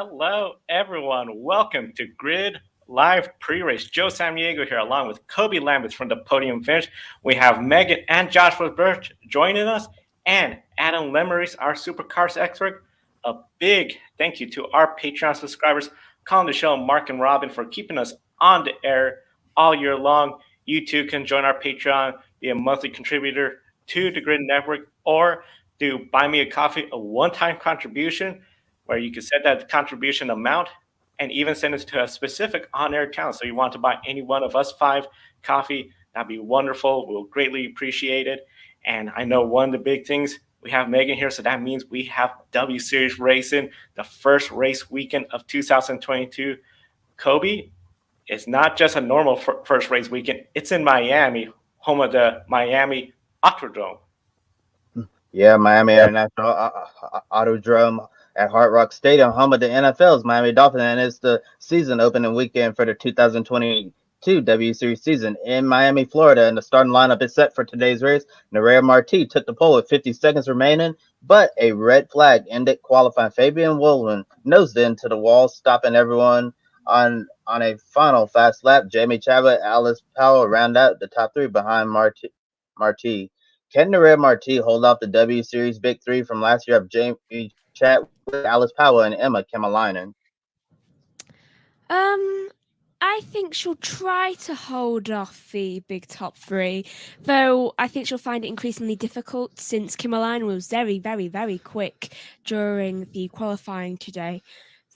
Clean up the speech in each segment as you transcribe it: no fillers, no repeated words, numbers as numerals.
Hello, everyone. Welcome to Grid Live Pre-Race. Joe Samaniego here, along with Kobe Lambeth from the Podium Finish. We have Megan and Joshua Burch joining us, and Adam Lemeries, our supercars expert. A big thank you to our Patreon subscribers, calling the show Mark and Robin, for keeping us on the air all year long. You too can join our Patreon, be a monthly contributor to the Grid Network, or do Buy Me a Coffee, a one-time contribution where you can set that contribution amount and even send it to a specific on-air account. So you want to buy any one of us five coffee, that'd be wonderful. We'll greatly appreciate it. And I know one of the big things, we have Megan here, so that means we have W Series racing, the first race weekend of 2022. Kobe, it's not just a normal first race weekend. It's in Miami, home of the Miami Autodrome. Yeah, Miami International Autodrome at Hard Rock Stadium, home of the NFL's Miami Dolphins, and it's the season opening weekend for the 2022 W Series season in Miami, Florida. And the starting lineup is set for today's race. Nerea Marti took the pole with 50 seconds remaining, but a red flag ended qualifying. Fabian Woolman nosed into the wall, stopping everyone on a final fast lap. Jamie Chadwick, Alice Powell round out the top three behind Marti. Can Nerea Marti hold off the W Series Big Three from last year of Jamie Chadwick, Alice Powell, and Emma Kemalainen? I think she'll try to hold off the big top three, though I think she'll find it increasingly difficult since Kemalainen was very, very, very quick during the qualifying today.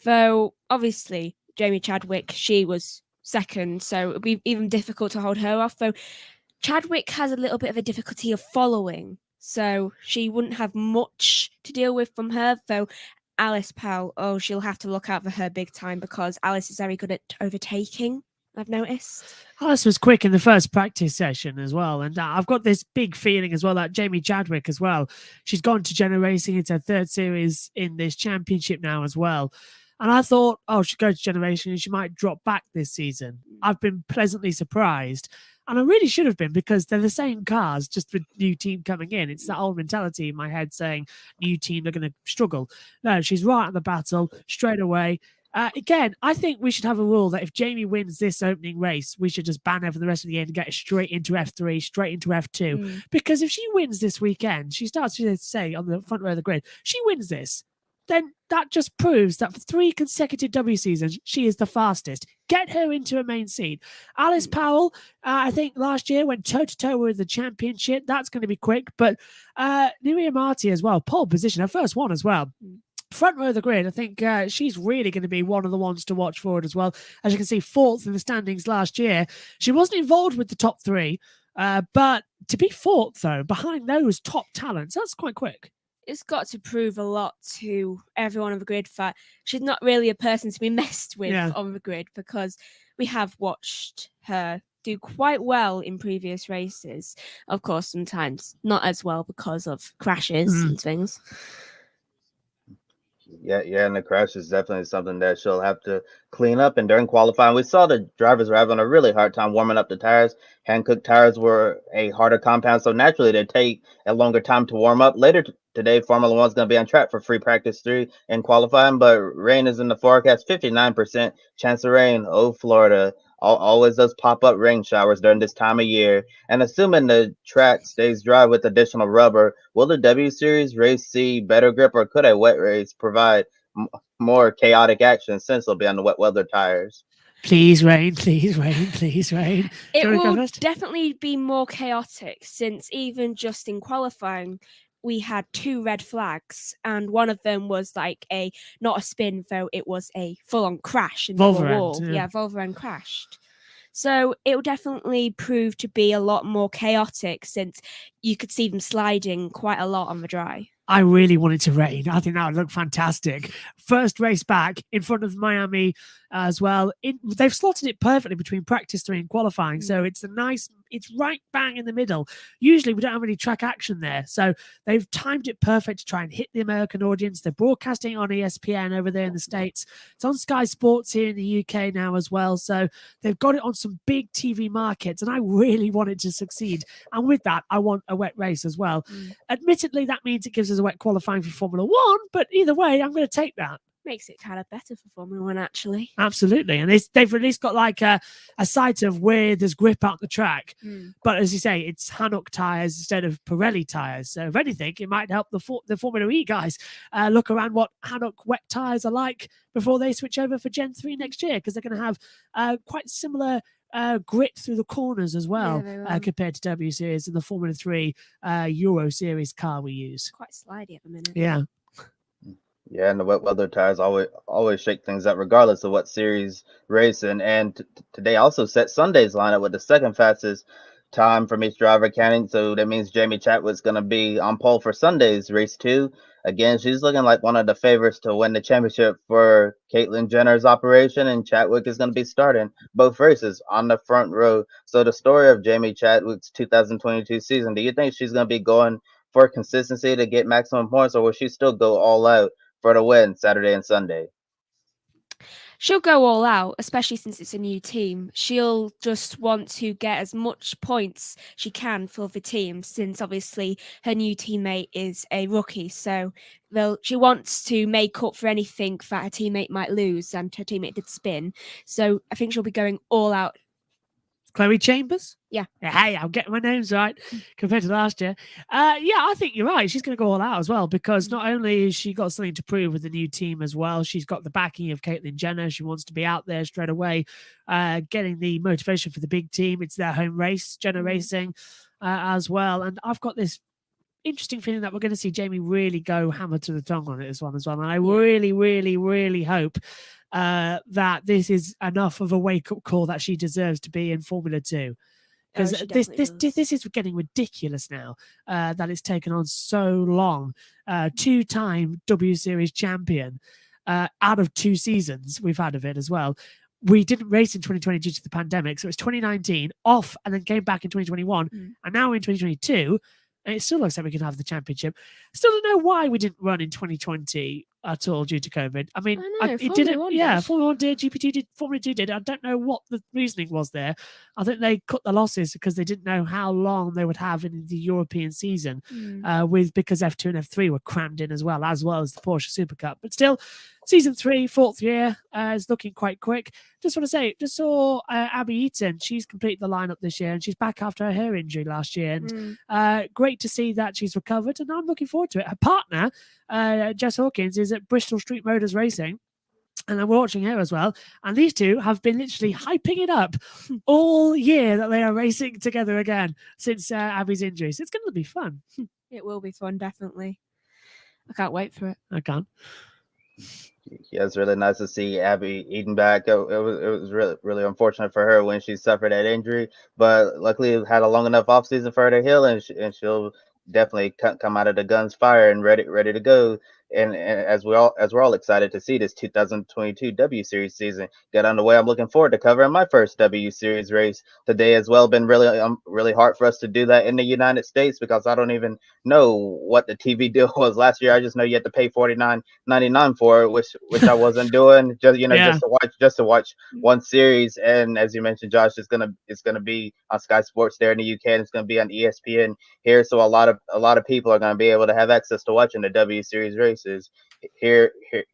Though, obviously, Jamie Chadwick, she was second, so it'll be even difficult to hold her off, though Chadwick has a little bit of a difficulty of following, so she wouldn't have much to deal with from her, though Alice Powell, she'll have to look out for her big time because Alice is very good at overtaking, I've noticed. Alice was quick in the first practice session as well, and I've got this big feeling as well that Jamie Chadwick as well, she's gone to General Racing, it's her third series in this championship now as well. And I thought, she'd go to Generation and she might drop back this season. I've been pleasantly surprised. And I really should have been because they're the same cars, just with new team coming in. It's that old mentality in my head saying, new team, they're going to struggle. No, she's right at the battle straight away. Again, I think we should have a rule that if Jamie wins this opening race, we should just ban her for the rest of the year and get her straight into F3, straight into F2. Because if she wins this weekend, she starts to say on the front row of the grid, she wins this, then that just proves that for 3 consecutive W seasons, she is the fastest. Get her into a main seat. Alice Powell, I think last year went toe-to-toe with the championship. That's going to be quick. But Nerea Marti as well, pole position, her first one as well. Front row of the grid, I think she's really going to be one of the ones to watch for it as well. As you can see, 4th in the standings last year. She wasn't involved with the top 3, but to be 4th, though, behind those top talents, that's quite quick. It's got to prove a lot to everyone on the grid that she's not really a person to be messed with on the grid, because we have watched her do quite well in previous races. Of course, sometimes not as well because of crashes and things. Yeah, and the crash is definitely something that she'll have to clean up. And during qualifying, we saw the drivers were having a really hard time warming up the tires. Hand-cooked tires were a harder compound, so naturally they take a longer time to warm up. Later today, Formula One's going to be on track for free practice 3 in qualifying, but rain is in the forecast, 59% chance of rain. Florida. Always those pop-up rain showers during this time of year. And assuming the track stays dry with additional rubber, will the W Series race see better grip, or could a wet race provide more chaotic action since they'll be on the wet weather tires? Please rain, please rain, please rain. It will definitely be more chaotic, since even just in qualifying, we had 2 red flags, and one of them was like not a spin, though it was a full-on crash into a wall. Yeah, Volvo crashed. So it will definitely prove to be a lot more chaotic, since you could see them sliding quite a lot on the dry. I really want it to rain. I think that would look fantastic. First race back in front of Miami as well. They've slotted it perfectly between practice 3 and qualifying. So it's it's right bang in the middle. Usually we don't have any track action there. So they've timed it perfect to try and hit the American audience. They're broadcasting on ESPN over there in the States. It's on Sky Sports here in the UK now as well. So they've got it on some big TV markets, and I really want it to succeed. And with that, I want a wet race as well. Admittedly, that means it gives us a wet qualifying for Formula One, but either way, I'm going to take that. Makes it kind of better for Formula One, actually. Absolutely. And they've at least got like a sight of where there's grip out the track. But as you say, it's Hankook tyres instead of Pirelli tyres. So if anything, it might help the Formula E guys look around what Hankook wet tyres are like before they switch over for Gen 3 next year, because they're going to have quite similar grit through the corners as well, compared to W Series and the Formula 3 Euro Series car we use. Quite slidey at the minute. Yeah. Yeah, and the wet weather tires always shake things up, regardless of what series racing. And today also set Sunday's lineup with the second fastest time from each driver counting. So that means Jamie Chadwick's going to be on pole for Sunday's race 2. Again, she's looking like one of the favorites to win the championship for Caitlyn Jenner's operation, and Chadwick is going to be starting both races on the front row. So the story of Jamie Chadwick's 2022 season, do you think she's going to be going for consistency to get maximum points, or will she still go all out for the win Saturday and Sunday? She'll go all out, especially since it's a new team. She'll just want to get as much points she can for the team, since obviously her new teammate is a rookie. So she wants to make up for anything that her teammate might lose, and her teammate did spin. So I think she'll be going all out. Chloe Chambers? Yeah. Hey, I'm getting my names right compared to last year. Yeah, I think you're right. She's going to go all out as well, because not only has she got something to prove with the new team as well, she's got the backing of Caitlyn Jenner. She wants to be out there straight away, getting the motivation for the big team. It's their home race, Jenner Racing, as well. And I've got this interesting feeling that we're going to see Jamie really go hammer to the tongue on it as well. And I really, really, really hope that this is enough of a wake-up call that she deserves to be in Formula 2. Because this is getting ridiculous now, that it's taken on so long. 2-time W Series champion, out of 2 seasons we've had of it as well. We didn't race in 2020 due to the pandemic, so it's 2019 off, and then came back in 2021, and now in 2022, and it still looks like we can have the championship. Still don't know why we didn't run in 2020 at all due to COVID. I mean, it didn't. Yeah, Formula 1 did, GP2 did, Formula 2 did. I don't know what the reasoning was there. I think they cut the losses because they didn't know how long they would have in the European season, because F2 and F3 were crammed in as well as the Porsche Super Cup. But still, season 3, 4th year, is looking quite quick. Just want to say, just saw Abby Eaton. She's completed the lineup this year, and she's back after her hair injury last year. And great to see that she's recovered, and I'm looking forward to it. Her partner, Jess Hawkins, is at Bristol Street Motors Racing, and I'm watching her as well. And these two have been literally hyping it up all year that they are racing together again since Abby's injury. So it's going to be fun. It will be fun, definitely. I can't wait for it. I can't. Yeah, it's really nice to see Abby Eaton back. It was really, really unfortunate for her when she suffered that injury, but luckily it had a long enough offseason for her to heal, and she'll definitely come out of the guns fire and ready to go. And as we're all excited to see this 2022 W Series season get underway, I'm looking forward to covering my first W Series race today as well. Been really hard for us to do that in the United States, because I don't even know what the TV deal was last year. I just know you had to pay $49.99 for it, which I wasn't doing. Just to watch one series. And as you mentioned, Josh, it's gonna be on Sky Sports there in the UK, and it's gonna be on ESPN here. So a lot of people are gonna be able to have access to watching the W Series races here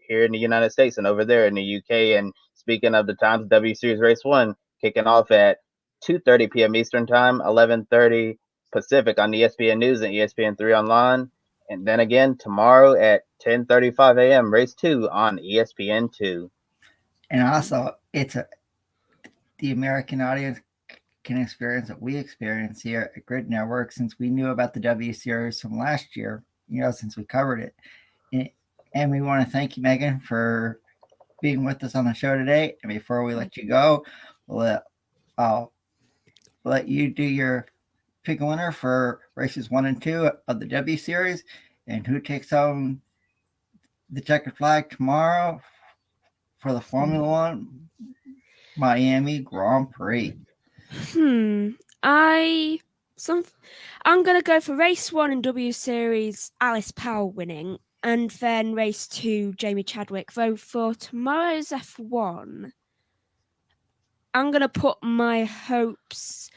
in the United States and over there in the UK. And speaking of the times, W Series Race 1 kicking off at 2:30 p.m. Eastern Time, 11:30 Pacific on ESPN News and ESPN3 online. And then again tomorrow at 10:35 a.m. Race 2 on ESPN2. And also, the American audience can experience what we experience here at Grid Network, since we knew about the W Series from last year, since we covered it. And we want to thank you, Megan, for being with us on the show today. And before we let you go, I'll let you do your pick a winner for races 1 and 2 of the W Series, and who takes home the checkered flag tomorrow for the Formula 1 Miami Grand Prix. I'm gonna go for race 1 in W Series, Alice Powell winning, and then race 2, Jamie Chadwick. Though for tomorrow's F1, I'm gonna put my hopes.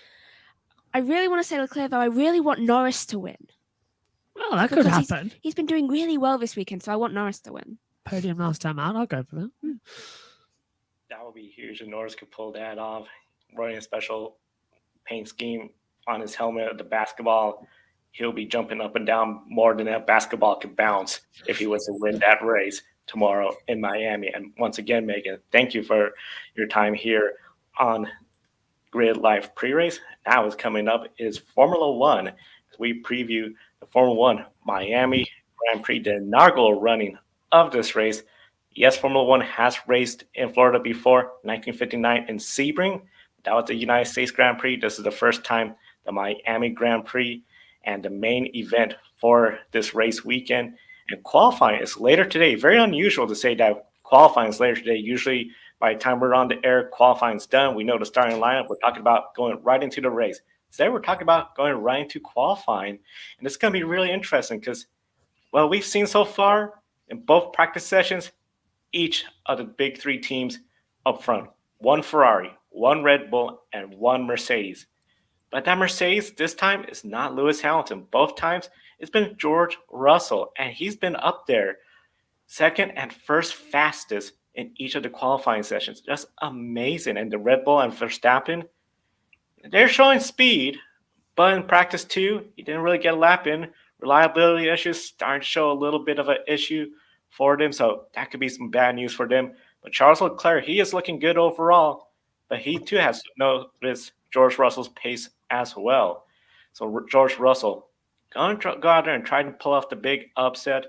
I really want to say Leclerc, though I really want Norris to win. Well, that could happen. He's been doing really well this weekend, so I want Norris to win. podium last time out. I'll go for that. That would be huge if Norris could pull that off. Running a special paint scheme on his helmet, the basketball, he'll be jumping up and down more than that basketball could bounce if he was to win that race tomorrow in Miami. And once again, Megan, thank you for your time here on Grid Live Pre-Race. Now what's coming up is Formula One. We preview the Formula One Miami Grand Prix, the inaugural running of this race. Yes, Formula One has raced in Florida before, 1959 in Sebring. That was the United States Grand Prix. This is the first time the Miami Grand Prix, and the main event for this race weekend. And qualifying is later today. Very unusual to say that qualifying is later today. Usually by the time we're on the air, qualifying is done. We know the starting lineup. We're talking about going right into the race. Today we're talking about going right into qualifying. And it's going to be really interesting because, well, we've seen so far in both practice sessions, each of the big three teams up front. One Ferrari, one Red Bull, and one Mercedes. But that Mercedes this time is not Lewis Hamilton. Both times it's been George Russell, and he's been up there second and first fastest in each of the qualifying sessions. Just amazing. And the Red Bull and Verstappen, they're showing speed, but in practice too, he didn't really get a lap in. Reliability issues starting to show a little bit of an issue for them, so that could be some bad news for them. But Charles Leclerc, he is looking good overall, but he too has noticed George Russell's pace as well. So George Russell going to go out there and try to pull off the big upset.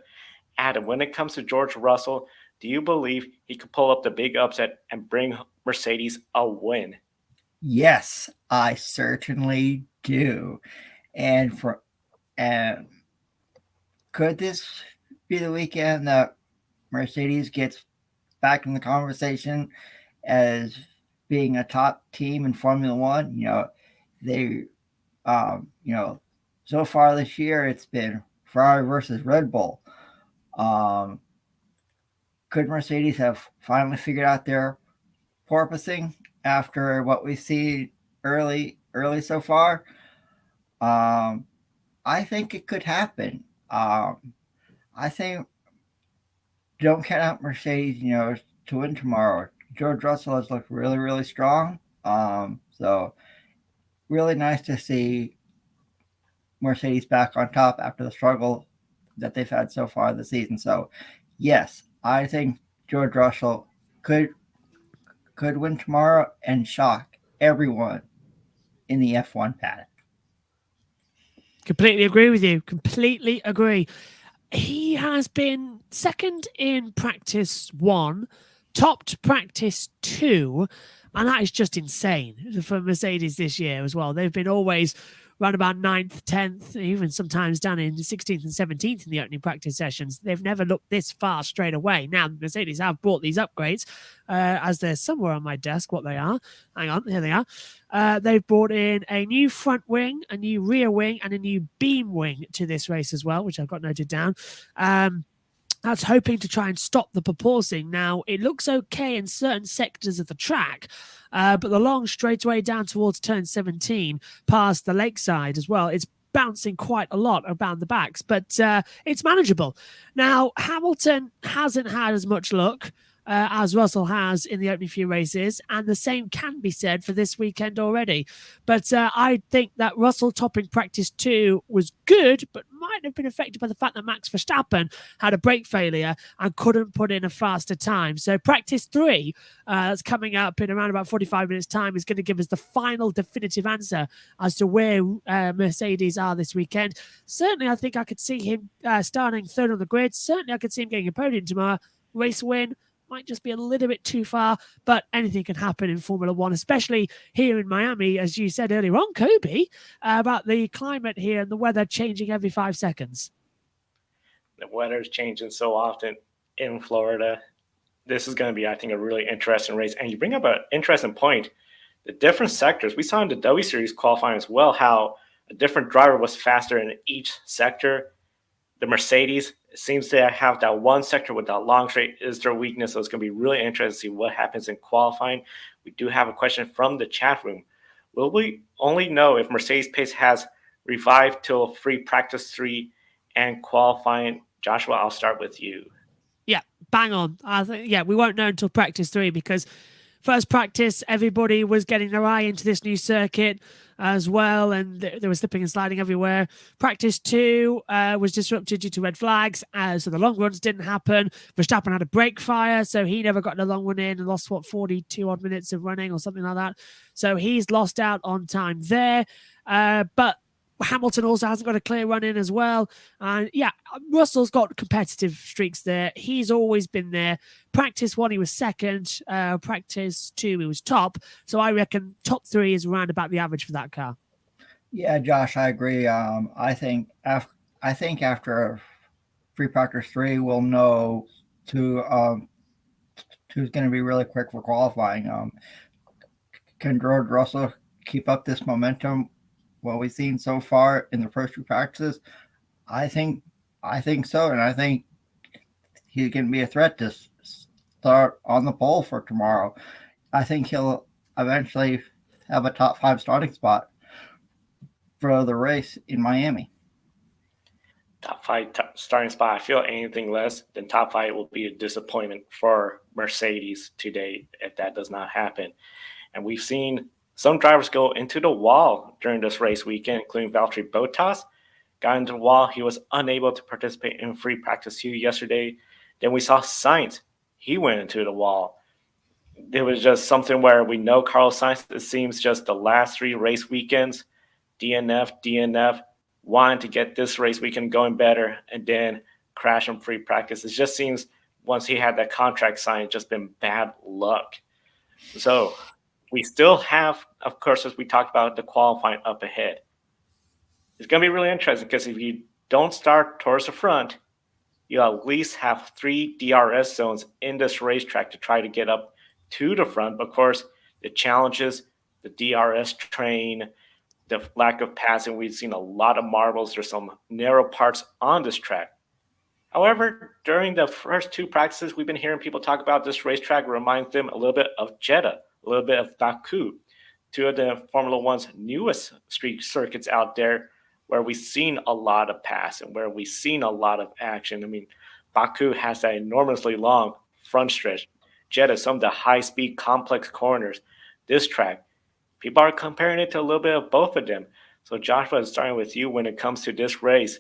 Adam, when it comes to George Russell, do you believe he could pull up the big upset and bring Mercedes a win? Yes, I certainly do. And could this be the weekend that Mercedes gets back in the conversation as being a top team in Formula One? They, so far this year it's been Ferrari versus Red Bull. Could Mercedes have finally figured out their porpoising after what we see early so far? I think it could happen. I think don't count out Mercedes, to win tomorrow. George Russell has looked really, really strong. So really nice to see Mercedes back on top after the struggle that they've had so far this season. So yes, I think George Russell could win tomorrow and shock everyone in the F1 paddock. Completely agree with you. Completely agree. He has been second in practice 1, topped practice 2, and that is just insane for Mercedes this year as well. They've been always around about 9th, 10th, even sometimes down in 16th and 17th in the opening practice sessions. They've never looked this far straight away. Now, Mercedes have brought these upgrades, as they're somewhere on my desk, what they are. Hang on, here they are. They've brought in a new front wing, a new rear wing, and a new beam wing to this race as well, which I've got noted down. That's hoping to try and stop the proposing. Now, it looks okay in certain sectors of the track, but the long straightaway down towards turn 17, past the lakeside as well, it's bouncing quite a lot around the backs, but it's manageable. Now, Hamilton hasn't had as much luck as Russell has in the opening few races, and the same can be said for this weekend already. But I think that Russell topping practice 2 was good, but might have been affected by the fact that Max Verstappen had a brake failure and couldn't put in a faster time. So practice 3, that's coming up in around about 45 minutes time, is going to give us the final definitive answer as to where Mercedes are this weekend. Certainly, I think I could see him starting third on the grid. Certainly, I could see him getting a podium tomorrow. Race win might just be a little bit too far, but anything can happen in Formula One, especially here in Miami, as you said earlier on, Kobe, about the climate here and the weather changing every 5 seconds. The weather is changing so often in Florida. This is going to be, I think, a really interesting race. And you bring up an interesting point. The different sectors, we saw in the W Series qualifying as well, how a different driver was faster in each sector. The Mercedes seems to have that one sector with that long straight is their weakness. So it's going to be really interesting to see what happens in qualifying. We do have a question from the chat room. Will we only know if Mercedes pace has revived till free practice 3 and qualifying? Joshua, I'll start with you. Yeah, bang on. I think we won't know until practice 3 because first practice, everybody was getting their eye into this new circuit as well, and they were slipping and sliding everywhere. Practice 2 was disrupted due to red flags, so the long runs didn't happen. Verstappen had a brake fire, so he never got the long one in and lost, 42 odd minutes of running or something like that. So he's lost out on time there. But Hamilton also hasn't got a clear run in as well. And Russell's got competitive streaks there. He's always been there. Practice 1, he was second. Practice 2, he was top. So I reckon top 3 is around about the average for that car. Yeah, Josh, I agree. I think after free practice 3, we'll know who's going to be really quick for qualifying. Can George Russell keep up this momentum? What we've seen so far in the first 2 practices, I think so, and I think he can be a threat to start on the pole for tomorrow. I think he'll eventually have a top 5 starting spot for the race in Miami. Top 5 starting spot. I feel anything less than top 5 will be a disappointment for Mercedes today if that does not happen. And we've seen some drivers go into the wall during this race weekend, including Valtteri Bottas. Got into the wall. He was unable to participate in free practice 2 yesterday. Then we saw Sainz. He went into the wall. There was just something where we know Carlos Sainz, it seems just the last 3 race weekends, DNF, wanted to get this race weekend going better, and then crash in free practice. It just seems once he had that contract signed, just been bad luck. So we still have, of course, as we talked about, the qualifying up ahead. It's going to be really interesting because if you don't start towards the front, you at least have 3 DRS zones in this racetrack to try to get up to the front. But of course, the challenges, the DRS train, the lack of passing, we've seen a lot of marbles. There's some narrow parts on this track. However, during the first 2 practices, we've been hearing people talk about this racetrack reminds them a little bit of Jeddah, a little bit of Baku, 2 of the Formula One's newest street circuits out there where we've seen a lot of passing, where we've seen a lot of action. I mean, Baku has that enormously long front stretch. Jeddah, some of the high-speed complex corners. This track, people are comparing it to a little bit of both of them. So Joshua, starting with you when it comes to this race,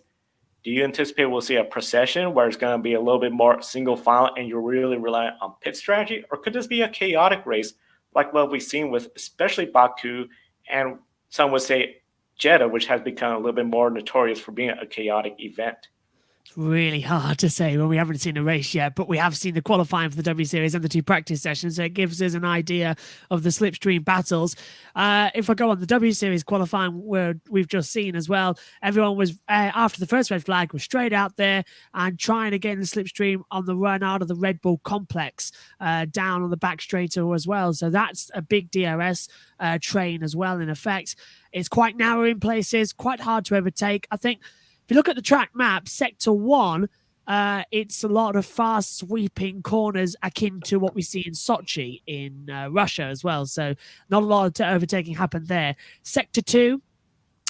do you anticipate we'll see a procession where it's going to be a little bit more single file and you're really relying on pit strategy? Or could this be a chaotic race like what we've seen with especially Baku and some would say Jeddah, which has become a little bit more notorious for being a chaotic event? It's really hard to say when we haven't seen the race yet, but we have seen the qualifying for the W Series and the 2 practice sessions, so it gives us an idea of the slipstream battles. If I go on the W Series qualifying, where we've just seen as well, everyone was, after the first red flag, was straight out there and trying to get in the slipstream on the run out of the Red Bull complex, down on the back straighter as well. So that's a big DRS train as well, in effect. It's quite narrow in places, quite hard to overtake. I think if you look at the track map, Sector 1, it's a lot of fast sweeping corners akin to what we see in Sochi in Russia as well. So not a lot of overtaking happened there. Sector 2,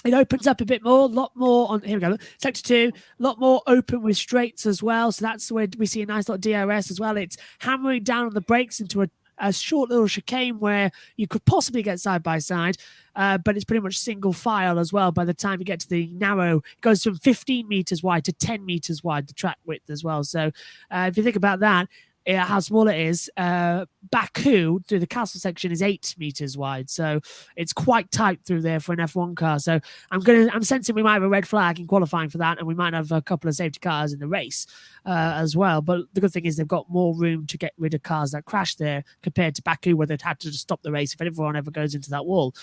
it opens up a bit more, a lot more on, here we go, Sector 2, a lot more open with straights as well. So that's where we see a nice lot of DRS as well. It's hammering down on the brakes into a short little chicane where you could possibly get side by side, but it's pretty much single file as well. By the time you get to the narrow, it goes from 15 meters wide to 10 meters wide, the track width as well. So if you think about that, how small it is, Baku through the castle section is 8 meters wide, so it's quite tight through there for an F1 car. So I'm sensing we might have a red flag in qualifying for that, and we might have a couple of safety cars in the race as well. But the good thing is they've got more room to get rid of cars that crash there compared to Baku, where they'd had to just stop the race if everyone ever goes into that wall.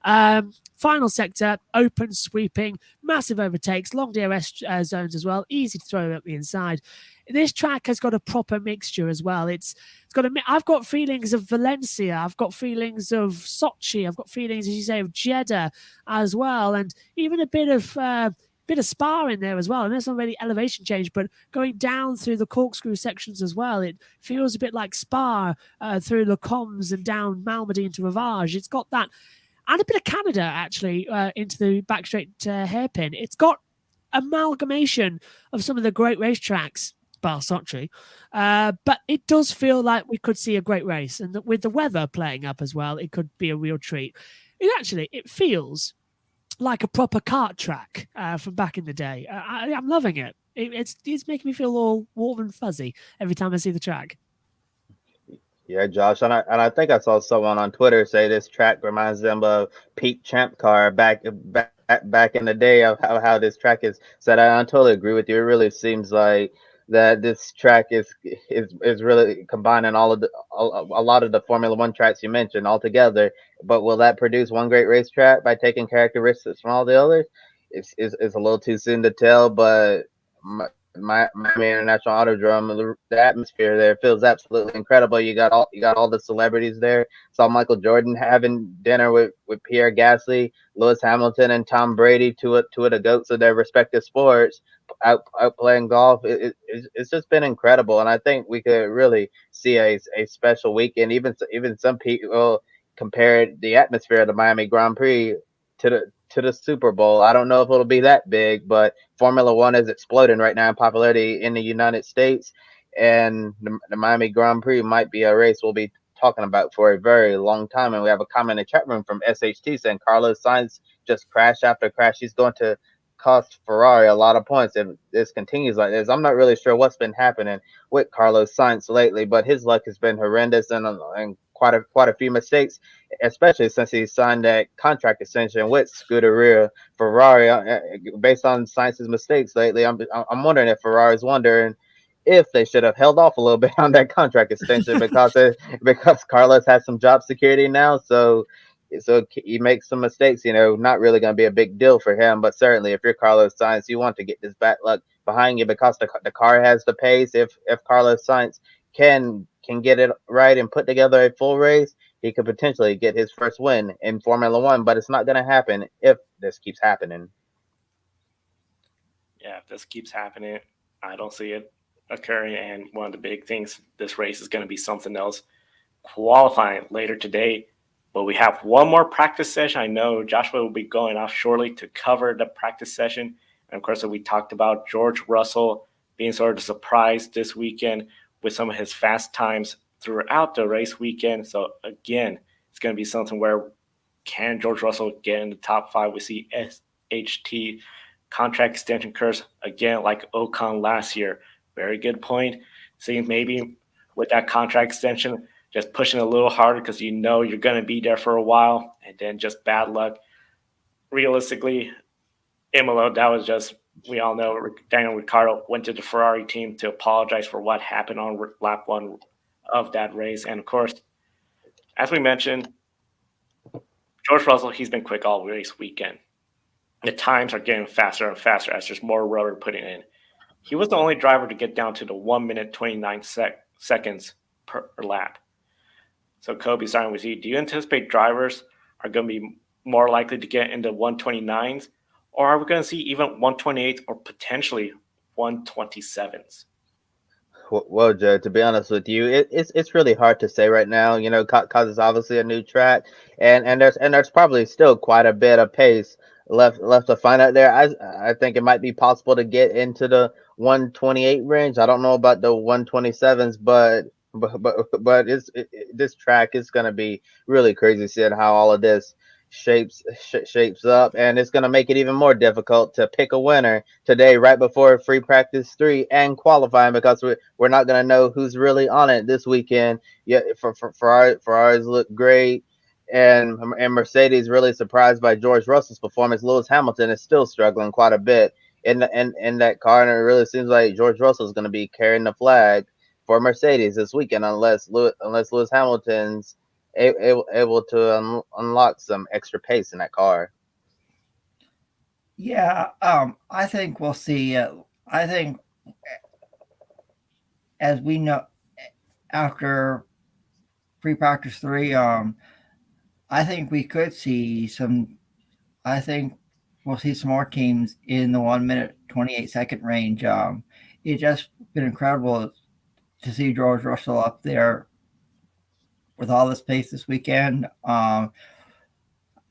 Final sector, open, sweeping, massive overtakes, long DRS zones as well, easy to throw up the inside. This track has got a proper mixture as well. It's got I've got feelings of Valencia. I've got feelings of Sochi. I've got feelings, as you say, of Jeddah as well, and even a bit of Spa in there as well. And there's not really elevation change, but going down through the corkscrew sections as well, it feels a bit like Spa through Le Combes and down Malmedy into Rivage. It's got that, and a bit of Canada actually into the back straight hairpin. It's got amalgamation of some of the great racetracks Spa-Sochi. But it does feel like we could see a great race. And with the weather playing up as well, it could be a real treat. It feels like a proper kart track from back in the day. I'm loving it. It's making me feel all warm and fuzzy every time I see the track. Yeah, Josh, and I think I saw someone on Twitter say this track reminds them of Pete Champ Car back in the day of how this track is set. I totally agree with you. It really seems like that this track is really combining a lot of the Formula One tracks you mentioned all together. But will that produce one great racetrack by taking characteristics from all the others? It's a little too soon to tell, but Miami International Autodrome, the atmosphere there feels absolutely incredible. You got all the celebrities there. Saw Michael Jordan having dinner with Pierre Gasly, Lewis Hamilton, and Tom Brady, two of the goats of their respective sports, out playing golf. It's just been incredible, and I think we could really see a special weekend. Even some people compare the atmosphere of the Miami Grand Prix to the Super Bowl. I don't know if it'll be that big, but Formula One is exploding right now in popularity in the United States, and the Miami Grand Prix might be a race we'll be talking about for a very long time. And we have a comment in the chat room from SHT saying Carlos Sainz just crash after crash. He's going to cost Ferrari a lot of points if this continues like this. I'm not really sure what's been happening with Carlos Sainz lately, but his luck has been horrendous and quite a few mistakes, especially since he signed that contract extension with Scuderia Ferrari. Based on Sainz's mistakes lately, I'm wondering if Ferrari's wondering if they should have held off a little bit on that contract extension because Carlos has some job security now. So he makes some mistakes, not really going to be a big deal for him. But certainly, if you're Carlos Sainz, you want to get this bad luck behind you because the car has the pace. If Carlos Sainz can get it right and put together a full race, he could potentially get his first win in Formula One. But it's not going to happen if this keeps happening. Yeah, if this keeps happening, I don't see it occurring. And one of the big things, this race is going to be something else. Qualifying later today, but we have one more practice session. I know Joshua will be going off shortly to cover the practice session. And of course, we talked about George Russell being sort of the surprise this weekend with some of his fast times throughout the race weekend. So again, it's going to be something where can George Russell get in the top 5? We see SHT contract extension curse again, like Ocon last year. Very good point. See, maybe with that contract extension, just pushing a little harder because you're going to be there for a while, and then just bad luck. Realistically, Imola, that was just, we all know Daniel Ricciardo went to the Ferrari team to apologize for what happened on lap 1 of that race. And of course, as we mentioned, George Russell, he's been quick all race weekend. The times are getting faster and faster as there's more rubber putting in. He was the only driver to get down to the 1 minute 29 seconds per lap. So Kobe, starting with you, do you anticipate drivers are going to be more likely to get into 129s, or are we going to see even 128s or potentially 127s? Well, Joe, to be honest with you, it's really hard to say right now, because it's obviously a new track, and there's probably still quite a bit of pace left to find out there. I think it might be possible to get into the 128 range. I don't know about the 127s, but this track is going to be really crazy seeing how all of this shapes up, and it's going to make it even more difficult to pick a winner today right before free practice 3 and qualifying, because we're not going to know who's really on it this weekend. Yeah, Ferraris look great, and Mercedes really surprised by George Russell's performance. Lewis Hamilton is still struggling quite a bit in that car, and it really seems like George Russell is going to be carrying the flag for Mercedes this weekend unless Lewis Hamilton's able to unlock some extra pace in that car. Yeah, I think we'll see. I think, as we know, after pre-practice 3, I think we could see some. I think we'll see some more teams in the 1 minute 28 second range. It's just been incredible to see George Russell up there with all this pace this weekend. And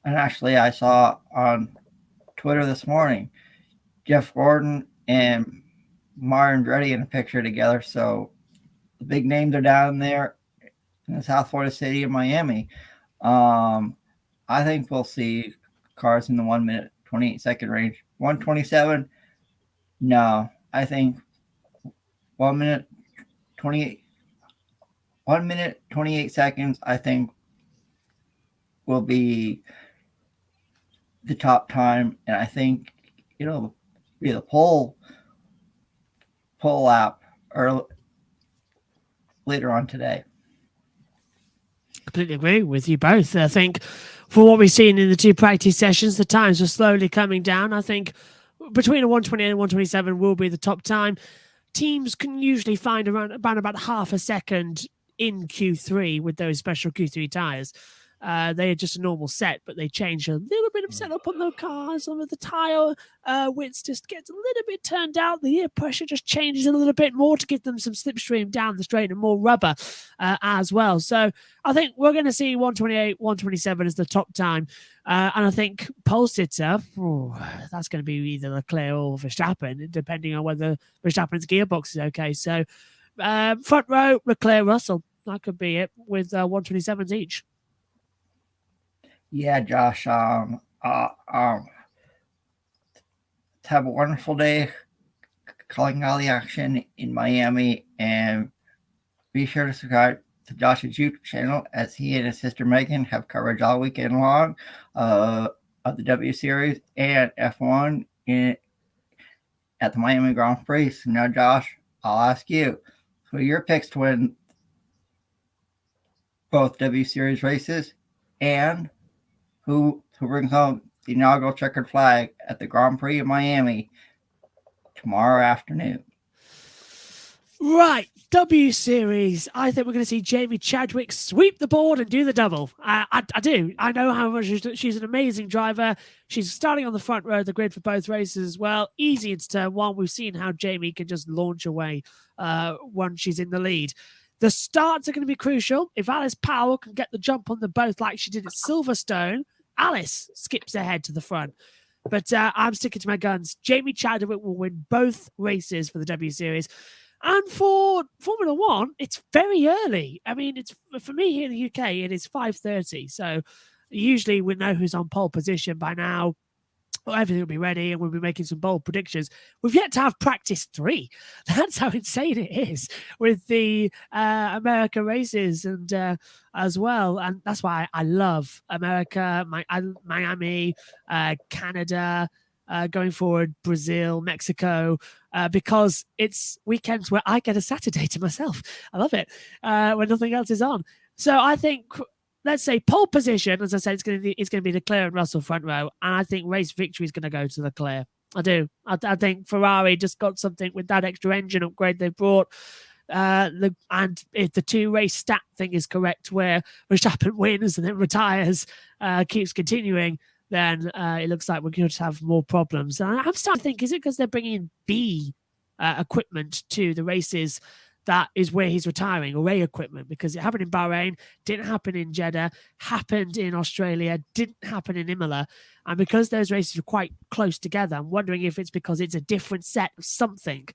actually, I saw on Twitter this morning, Jeff Gordon and Mar and Andretti in a picture together. So the big names are down there in the South Florida city of Miami. I think we'll see cars in the 1 minute 28-second range. 1:27. No, I think 1 minute 28. 1 minute 28 seconds. I think will be the top time, and I think it'll be the pole lap later on today. Completely agree with you both. I think for what we've seen in the two practice sessions, the times are slowly coming down. I think between a 1:28 and 1:27 will be the top time. Teams can usually find around about half a second in Q3 with those special Q3 tires. They are just a normal set, but they change a little bit of setup on the cars. Some of the tire widths just gets a little bit turned out. The air pressure just changes a little bit more to give them some slipstream down the straight and more rubber as well. So I think we're going to see 1:28, 1:27 as the top time. And I think pole sitter, that's going to be either Leclerc or Verstappen, depending on whether Verstappen's gearbox is okay. So front row, Leclerc, Russell. That could be it with 1:27s each. Yeah, Josh. Have a wonderful day calling all the action in Miami, and be sure to subscribe to Josh's YouTube channel as he and his sister Megan have coverage all weekend long of the W Series and F1 at the Miami Grand Prix. So now, Josh, I'll ask you, who are your picks to win both W Series races, and who brings home the inaugural checkered flag at the Grand Prix of Miami tomorrow afternoon? Right, W Series. I think we're going to see Jamie Chadwick sweep the board and do the double. I do. I know how much she's an amazing driver. She's starting on the front row of the grid for both races as well. Easy into turn one. We've seen how Jamie can just launch away once she's in the lead. The starts are going to be crucial. If Alice Powell can get the jump on them both like she did at Silverstone, Alice skips ahead to the front. But I'm sticking to my guns. Jamie Chadwick will win both races for the W Series. And for Formula One, it's very early. I mean, it's for me here in the UK, it is 5:30. So usually we know who's on pole position by now. Well, everything will be ready and we'll be making some bold predictions. We've yet to have practice 3. That's how insane it is with the America races and as well. And that's why I love America, Miami, Canada, going forward, Brazil, Mexico, because it's weekends where I get a Saturday to myself. I love it when nothing else is on. So I think, let's say pole position, as I said, it's going to be Leclerc and Russell front row, and I think race victory is going to go to Leclerc. I do. I think Ferrari just got something with that extra engine upgrade they brought. And if the 2 race stat thing is correct, where Verstappen wins and then retires, keeps continuing, then it looks like we're going to have more problems. And I'm starting to think, is it because they're bringing B equipment to the races that is where he's retiring, or A equipment? Because it happened in Bahrain, didn't happen in Jeddah, happened in Australia, didn't happen in Imola. And because those races are quite close together, I'm wondering if it's because it's a different set of something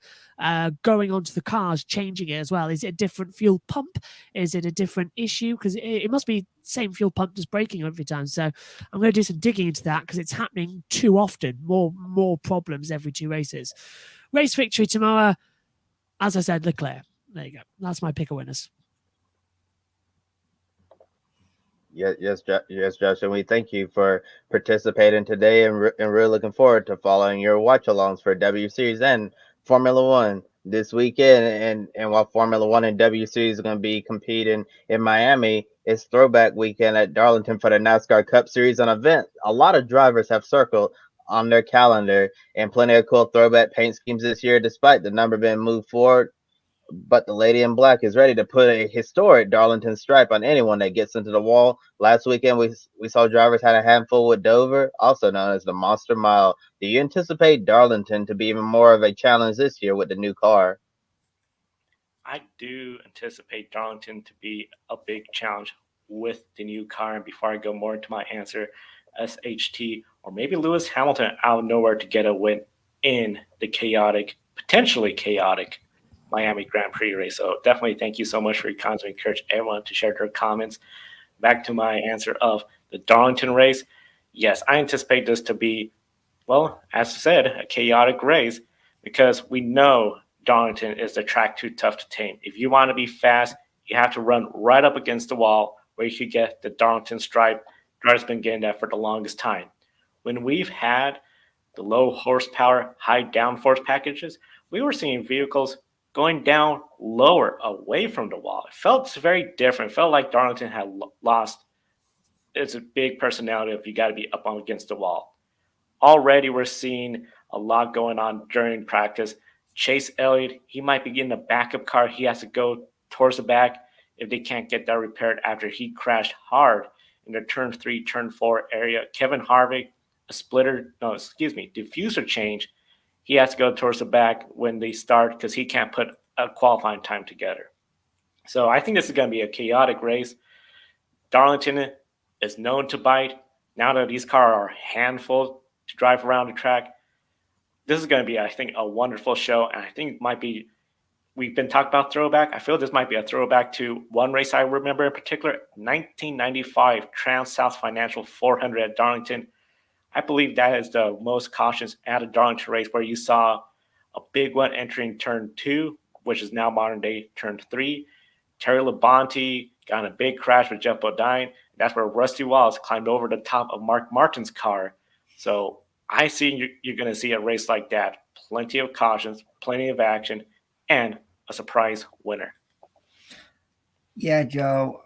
going onto the cars, changing it as well. Is it a different fuel pump? Is it a different issue? Because it must be the same fuel pump just breaking every time. So I'm going to do some digging into that because it's happening too often. More problems every 2 races. Race victory tomorrow, as I said, Leclerc. There you go. That's my pick of winners. Yes, Josh, and we thank you for participating today, and really looking forward to following your watch-alongs for W Series and Formula One this weekend. And while Formula One and W Series are going to be competing in Miami, it's Throwback weekend at Darlington for the NASCAR Cup Series, an event a lot of drivers have circled on their calendar, and plenty of cool throwback paint schemes this year, despite the number being moved forward. But the Lady in Black is ready to put a historic Darlington stripe on anyone that gets into the wall. Last weekend, we saw drivers had a handful with Dover, also known as the Monster Mile. Do you anticipate Darlington to be even more of a challenge this year with the new car? I do anticipate Darlington to be a big challenge with the new car. And before I go more into my answer, SHT or maybe Lewis Hamilton out of nowhere to get a win in the chaotic potentially chaotic Miami Grand Prix race. So definitely thank you so much for your comments. I encourage everyone to share their comments. Back to my answer of the Darlington race. Yes, I anticipate this to be, well, as I said, a chaotic race because we know Darlington is the track too tough to tame. If you want to be fast, you have to run right up against the wall where you could get the Darlington stripe. Drivers been getting that for the longest time. When we've had the low horsepower, high downforce packages, we were seeing vehicles going down lower, away from the wall. It felt very different. It felt like Darlington had lost its big personality of you got to be up on against the wall. Already we're seeing a lot going on during practice. Chase Elliott, he might be getting a backup car. He has to go towards the back if they can't get that repaired after he crashed hard in the turn 3, turn 4 area. Kevin Harvick, diffuser change. He has to go towards the back when they start because he can't put a qualifying time together. So I think this is going to be a chaotic race. Darlington is known to bite. Now that these cars are a handful to drive around the track, this is going to be, I think, a wonderful show. And I think it might be, we've been talking about throwback. I feel this might be a throwback to one race I remember in particular, 1995 Trans-South Financial 400 at Darlington. I believe that is the most cautious at a Darlington race where you saw a big one entering turn 2, which is now modern day turn 3. Terry Labonte got in a big crash with Jeff Bodine. That's where Rusty Wallace climbed over the top of Mark Martin's car. So I see you're going to see a race like that. Plenty of cautions, plenty of action, and a surprise winner. Yeah, Joe.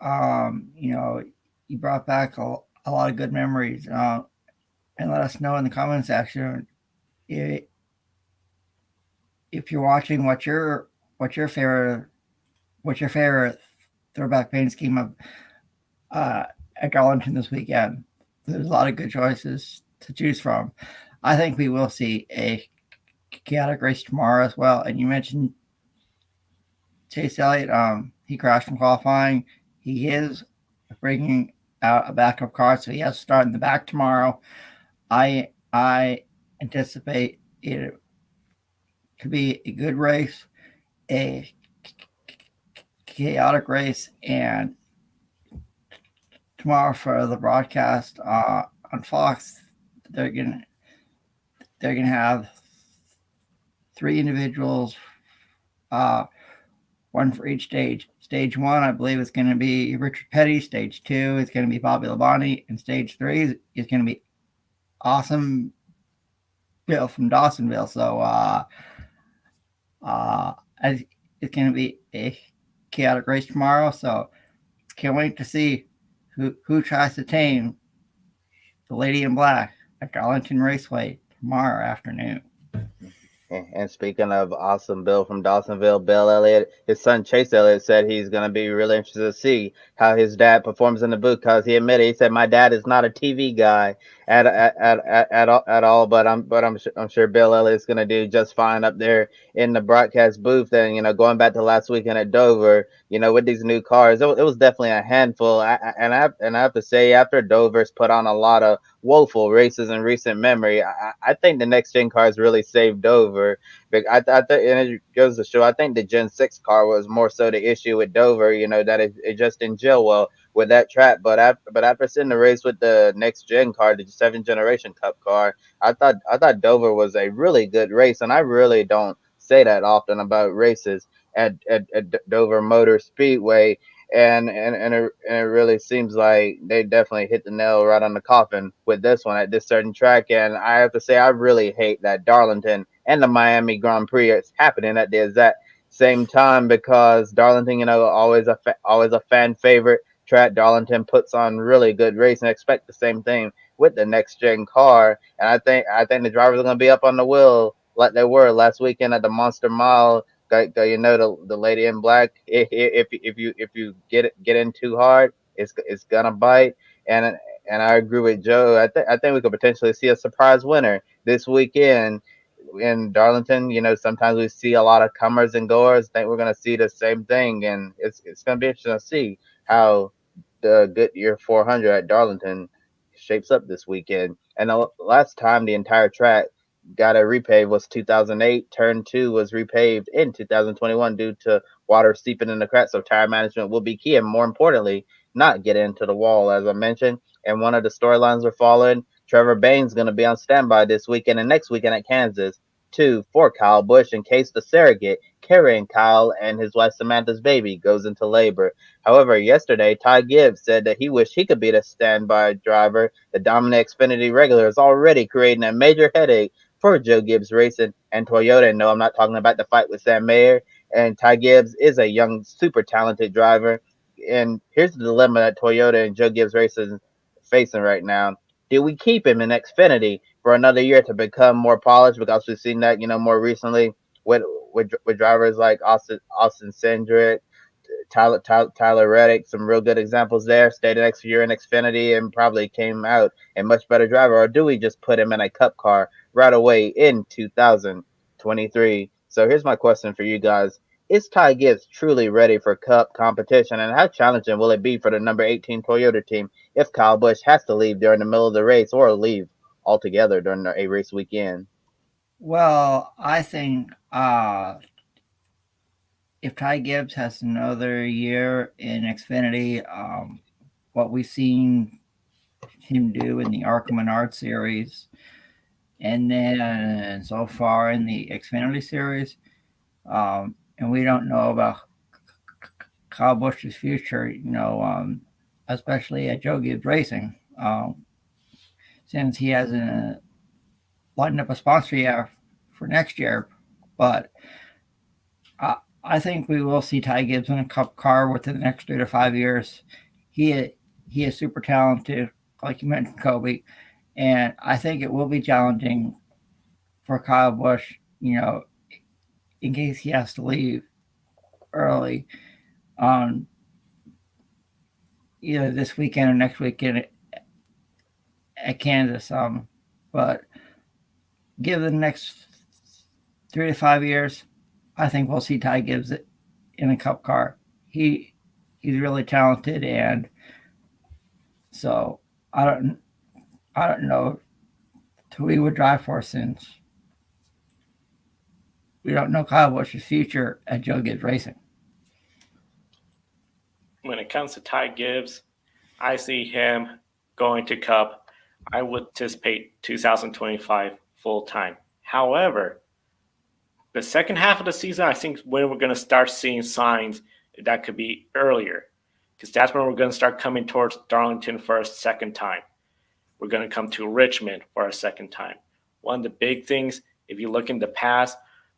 You brought back a lot of good memories. And let us know in the comment section if you're watching what's your favorite throwback paint scheme at Darlington this weekend. There's a lot of good choices to choose from. I think we will see a chaotic race tomorrow as well. And you mentioned Chase Elliott. He crashed in qualifying. He is bringing out a backup car, so he has to start in the back tomorrow. I anticipate it to be a good race, a chaotic race, and tomorrow for the broadcast on Fox, they're gonna have 3 individuals, one for each stage. Stage 1, I believe, is going to be Richard Petty. Stage 2 is going to be Bobby Labonte, and Stage 3 is going to be Awesome Bill from Dawsonville. So it's going to be a chaotic race tomorrow. So can't wait to see who tries to tame the Lady in Black at Darlington Raceway tomorrow afternoon. And speaking of Awesome Bill from Dawsonville, Bill Elliott, his son Chase Elliott said he's going to be really interested to see how his dad performs in the booth because he admitted, he said, my dad is not a TV guy at all, but I'm sure Bill Elliott's going to do just fine up there in the broadcast booth. And going back to last weekend at Dover, with these new cars, it was definitely a handful. I have to say, after Dover's put on a lot of woeful races in recent memory, I think the next gen cars really saved Dover. But I think, and it goes to show, I think the Gen 6 car was more so the issue with Dover, that it just didn't gel well with that track. But after seeing the race with the next gen car, the 7th generation Cup car, I thought Dover was a really good race, and I really don't say that often about races at Dover Motor Speedway. And it really seems like they definitely hit the nail right on the coffin with this one at this certain track. And I have to say, I really hate that Darlington and the Miami Grand Prix is happening at the exact same time because Darlington, always a fan favorite track. Darlington puts on really good racing. Expect the same thing with the next gen car, and I think the drivers are going to be up on the wheel like they were last weekend at the Monster Mile. The Lady in Black. If you get in too hard, it's gonna bite. And I agree with Joe. I think we could potentially see a surprise winner this weekend in Darlington. Sometimes we see a lot of comers and goers. I think we're gonna see the same thing, and it's gonna be interesting to see how the Goodyear 400 at Darlington shapes up this weekend. And the last time the entire track got a repave was 2008. Turn 2 was repaved in 2021 due to water seeping in the cracks. So tire management will be key, and more importantly, not get into the wall, as I mentioned. And one of the storylines we're following, Trevor Bayne's going to be on standby this weekend and next weekend at Kansas. 2 for Kyle Busch in case the surrogate carrying Kyle and his wife Samantha's baby goes into labor. However, yesterday, Ty Gibbs said that he wished he could be the standby driver. The dominant Xfinity regular is already creating a major headache for Joe Gibbs Racing and Toyota. And no, I'm not talking about the fight with Sam Mayer. And Ty Gibbs is a young, super talented driver. And here's the dilemma that Toyota and Joe Gibbs Racing is facing right now. Do we keep him in Xfinity for another year to become more polished? Because we've seen that, more recently with drivers like Austin Cindric, Tyler Reddick, some real good examples there. Stayed an extra year in Xfinity and probably came out a much better driver. Or do we just put him in a cup car right away in 2023? So here's my question for you guys. Is Ty Gibbs truly ready for cup competition? And how challenging will it be for the number 18 Toyota team if Kyle Busch has to leave during the middle of the race or leave altogether during a race weekend? Well, I think if Ty Gibbs has another year in Xfinity, what we've seen him do in the ARCA Menard series, and then so far in the Xfinity series, and we don't know about Kyle Busch's future, especially at Joe Gibbs Racing, since he hasn't lined up a sponsor yet for next year. But I think we will see Ty Gibbs in a cup car within the next 3 to 5 years. He is super talented, like you mentioned, Kobe, and I think it will be challenging for Kyle Busch, in case he has to leave early on either this weekend or next weekend at Kansas. But given the next 3 to 5 years, I think we'll see Ty Gibbs in a cup car. He's really talented, and so I don't know who he would drive for, since we don't know Kyle Busch's future at Joe Gibbs Racing. When it comes to Ty Gibbs, I see him going to Cup. I would anticipate 2025 full time. However, the second half of the season, I think when we're going to start seeing signs that could be earlier, because that's when we're going to start coming towards Darlington for a second time. We're going to come to Richmond for a second time. One of the big things, if you look in the past,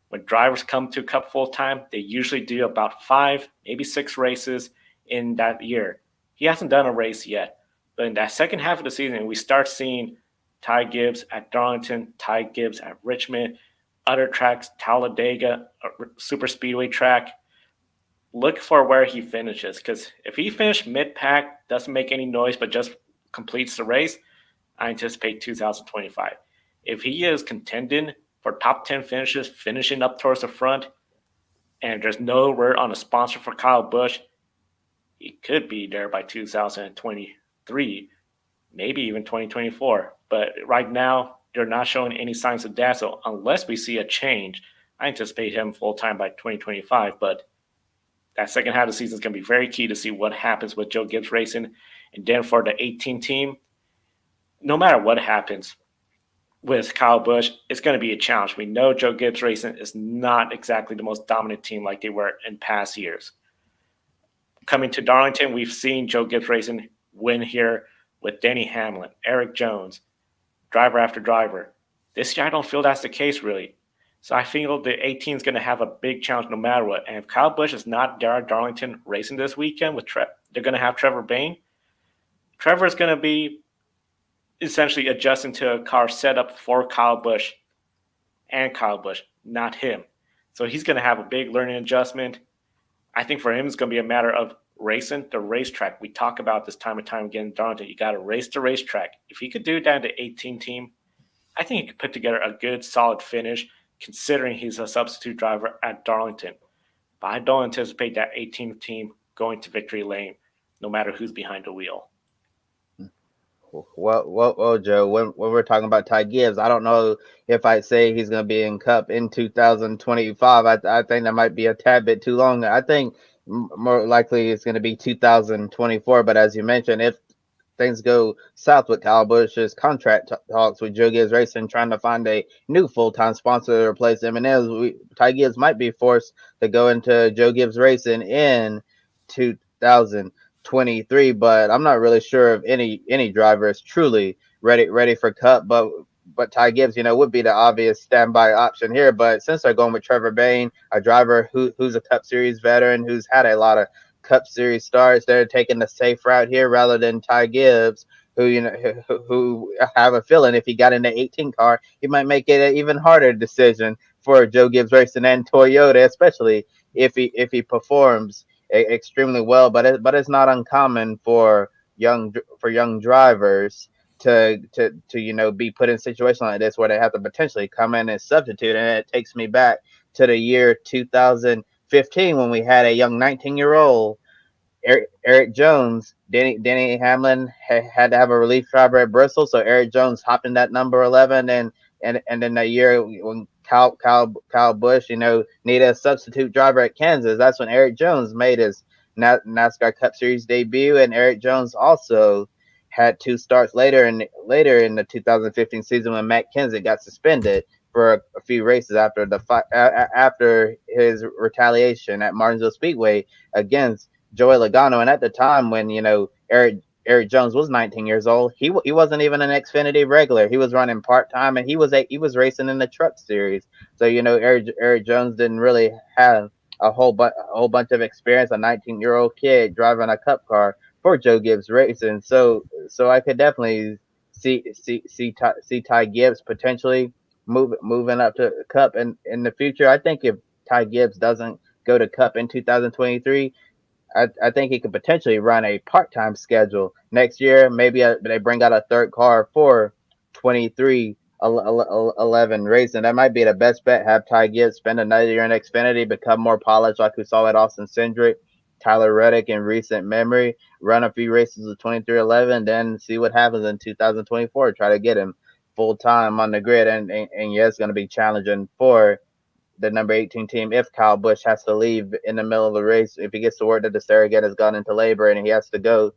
when drivers come to Cup full time, they usually do about 5, maybe 6 races in that year. He hasn't done a race yet, but in that second half of the season, we start seeing Ty Gibbs at Darlington, Ty Gibbs at Richmond, other tracks, Talladega, super speedway track. Look for where he finishes, because if he finished mid-pack, doesn't make any noise, but just completes the race, I anticipate 2025. If he is contending for top 10 finishes, finishing up towards the front, and there's no word on a sponsor for Kyle Busch, he could be there by 2023, maybe even 2024. But right now, they're not showing any signs of that. So unless we see a change, I anticipate him full-time by 2025. But that second half of the season is going to be very key to see what happens with Joe Gibbs Racing. And then for the 18 team, no matter what happens with Kyle Busch, it's going to be a challenge. We know Joe Gibbs Racing is not exactly the most dominant team like they were in past years. Coming to Darlington, we've seen Joe Gibbs Racing win here with Denny Hamlin, Eric Jones, driver after driver. This year, I don't feel that's the case, really. So I feel the 18 is going to have a big challenge no matter what. And if Kyle Busch is not there at Darlington racing this weekend, they're going to have Trevor Bayne. Trevor is going to be essentially adjusting to a car set up for Kyle Busch and Kyle Busch, not him. So he's going to have a big learning adjustment. I think for him, it's going to be a matter of racing the racetrack. We talk about this time and time again in Darlington. You got to race the racetrack. If he could do that in the 18 team, I think he could put together a good, solid finish, considering he's a substitute driver at Darlington. But I don't anticipate that 18 team going to victory lane, no matter who's behind the wheel. Well, Joe. When we're talking about Ty Gibbs, I don't know if I'd say he's going to be in Cup in 2025. I think that might be a tad bit too long. I think more likely it's going to be 2024. But as you mentioned, if things go south with Kyle Busch's contract talks with Joe Gibbs Racing, trying to find a new full-time sponsor to replace M&M's, Ty Gibbs might be forced to go into Joe Gibbs Racing in 2023. But I'm not really sure if any driver is truly ready for Cup. But Ty Gibbs, would be the obvious standby option here. But since they're going with Trevor Bayne, a driver who's a Cup Series veteran, who's had a lot of Cup Series starts, they're taking the safe route here rather than Ty Gibbs, who have a feeling if he got in the 18 car, he might make it an even harder decision for Joe Gibbs Racing and Toyota, especially if he performs extremely well. But it's not uncommon for young drivers to be put in situations like this where they have to potentially come in and substitute. And it takes me back to the year 2015 when we had a young 19-year-old Eric Jones. Denny Hamlin had to have a relief driver at Bristol, so Eric Jones hopped in that number 11, and then that year when Kyle Busch, needed a substitute driver at Kansas, that's when Eric Jones made his NASCAR Cup Series debut, and Eric Jones also had two starts later in the 2015 season when Matt Kenseth got suspended for a few races after his retaliation at Martinsville Speedway against Joey Logano. And at the time when Eric Jones was 19 years old, he wasn't even an Xfinity regular. He was running part-time, and he was racing in the Truck Series. So Eric Jones didn't really have a whole bunch of experience. A 19-year-old kid driving a Cup car for Joe Gibbs Racing. So I could definitely see Ty Gibbs potentially moving up to Cup in the future. I think if Ty Gibbs doesn't go to Cup in 2023, I think he could potentially run a part-time schedule next year. Maybe they bring out a third car for 23-11 racing. That might be the best bet. Have Ty Gibbs spend another year in Xfinity, become more polished like we saw at Austin Cindric, Tyler Reddick in recent memory, run a few races with 23-11, then see what happens in 2024. Try to get him full-time on the grid. And yeah, it's going to be challenging for the number 18 team if Kyle Busch has to leave in the middle of the race, if he gets to word that the surrogate has gone into labor and he has to go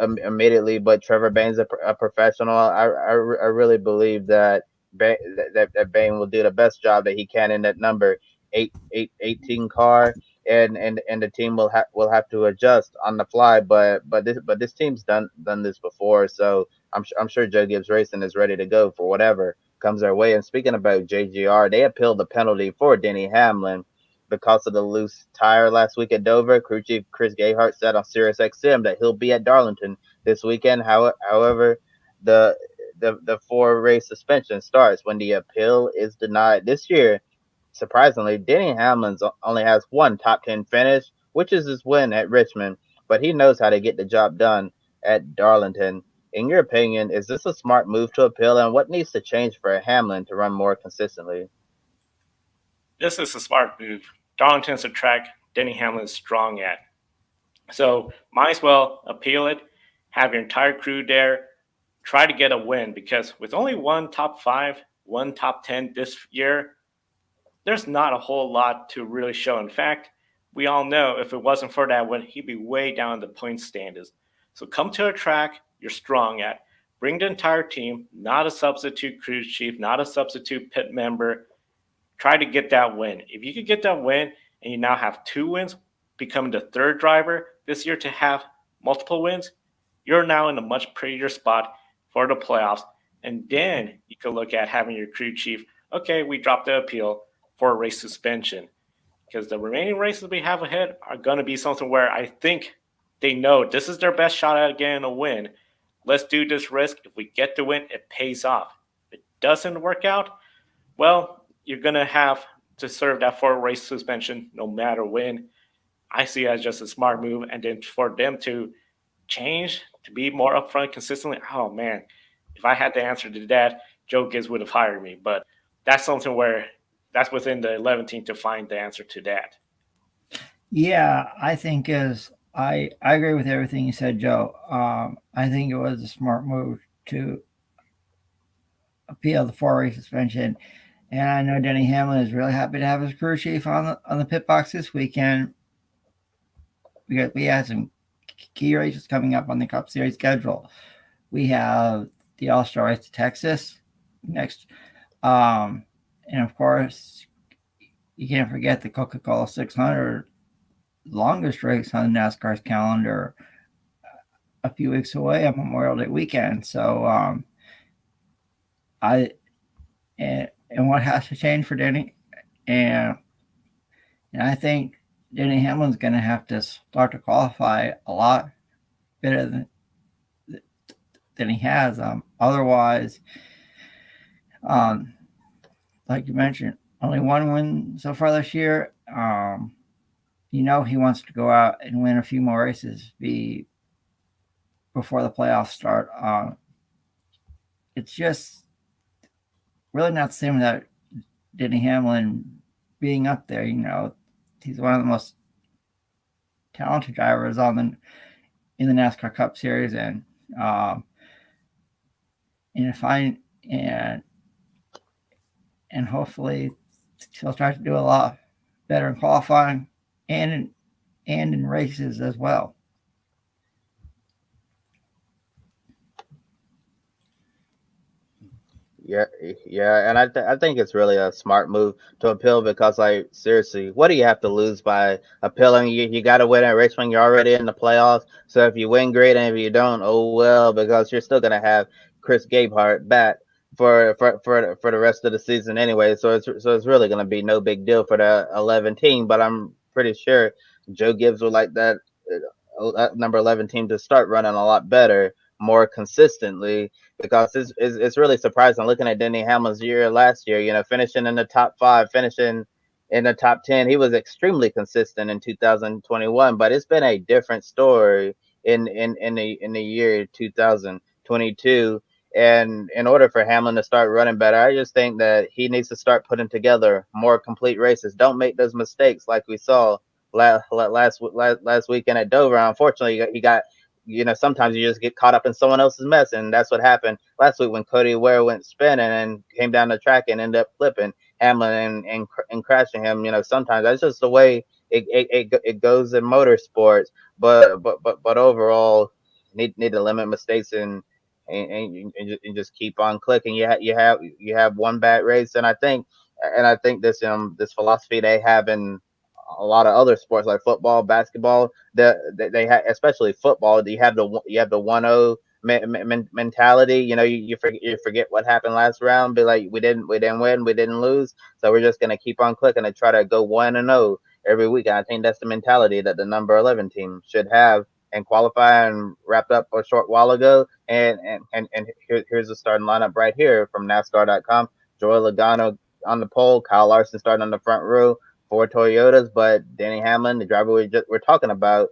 immediately. But Trevor Bayne's a professional. I really believe that Bayne will do the best job that he can in that number 18 car, and the team will have to adjust on the fly. But this team's done this before, so I'm sure Joe Gibbs Racing is ready to go for whatever comes their way. And speaking about JGR, they appealed the penalty for Denny Hamlin because of the loose tire last week at Dover. Crew chief Chris Gayhart said on SiriusXM that he'll be at Darlington this weekend. However, the 4-race suspension starts when the appeal is denied. This year, surprisingly, Denny Hamlin only has one top 10 finish, which is his win at Richmond, but he knows how to get the job done at Darlington. In your opinion, is this a smart move to appeal, and what needs to change for Hamlin to run more consistently? This is a smart move. Darlington's a track Denny Hamlin is strong at. So might as well appeal it, have your entire crew there, try to get a win, because with only one top 5, one top 10 this year, there's not a whole lot to really show. In fact, we all know if it wasn't for that win, he'd be way down in the point standings. So come to a track you're strong at. Bring the entire team, not a substitute crew chief, not a substitute pit member. Try to get that win. If you could get that win and you now have 2 wins, becoming the 3rd driver this year to have multiple wins, you're now in a much prettier spot for the playoffs. And then you can look at having your crew chief, okay, we dropped the appeal for a race suspension. Because the remaining races we have ahead are going to be something where I think they know this is their best shot at getting a win. Let's do this risk. If we get the win, it pays off. If it doesn't work out, well, you're going to have to serve that 4-race suspension no matter when. I see it as just a smart move. And then for them to change, to be more upfront consistently, oh man, if I had the answer to that, Joe Gibbs would have hired me. But that's something where that's within the 11 team to find the answer to that. Yeah, I think as I agree with everything you said, Joe. I think it was a smart move to appeal the 4 race suspension, and I know Denny Hamlin is really happy to have his crew chief on the pit box this weekend. We had some key races coming up on the Cup Series schedule. We have the All-Star Race to Texas next, and of course, you can't forget the Coca-Cola 600, longest race on NASCAR's calendar, a few weeks away on Memorial Day weekend. So, and what has to change for Denny, and I think Denny Hamlin's going to have to start to qualify a lot better than he has. Otherwise, like you mentioned, only one win so far this year. He wants to go out and win a few more races before the playoffs start. It's just really not the same without Denny Hamlin being up there. He's one of the most talented drivers in the NASCAR Cup Series, and hopefully he'll start to do a lot better in qualifying and in races as well. Yeah, and I think it's really a smart move to appeal because, like, seriously, what do you have to lose by appealing? You got to win at race when you're already in the playoffs. So if you win, great, and if you don't, oh well, because you're still gonna have Chris Gabehart back for the rest of the season anyway. So it's really gonna be no big deal for the 11 team. But I'm pretty sure Joe Gibbs would like that number 11 team to start running a lot better, more consistently, because it's really surprising looking at Denny Hamlin's year last year, finishing in the top 5, finishing in the top 10. He was extremely consistent in 2021, but it's been a different story in the year 2022. And in order for Hamlin to start running better, I just think that he needs to start putting together more complete races. Don't make those mistakes like we saw last weekend at Dover. Unfortunately, he got, sometimes you just get caught up in someone else's mess, and that's what happened last week when Cody Ware went spinning and came down the track and ended up flipping Hamlin and crashing him. Sometimes that's just the way it goes in motorsports. But overall, need to limit mistakes and just keep on clicking. You have one bad race, and I think this philosophy they have in a lot of other sports like football, basketball, they have, especially football. You have the 1-0 mentality. You forget what happened last round. Be like, we didn't win, we didn't lose, so we're just gonna keep on clicking and try to go 1-0 every week. And I think that's the mentality that the number 11 team should have and qualify and wrapped up a short while ago. And here's the starting lineup right here from NASCAR.com. Joey Logano on the pole, Kyle Larson starting on the front row, 4 Toyotas, but Denny Hamlin, the driver we're talking about,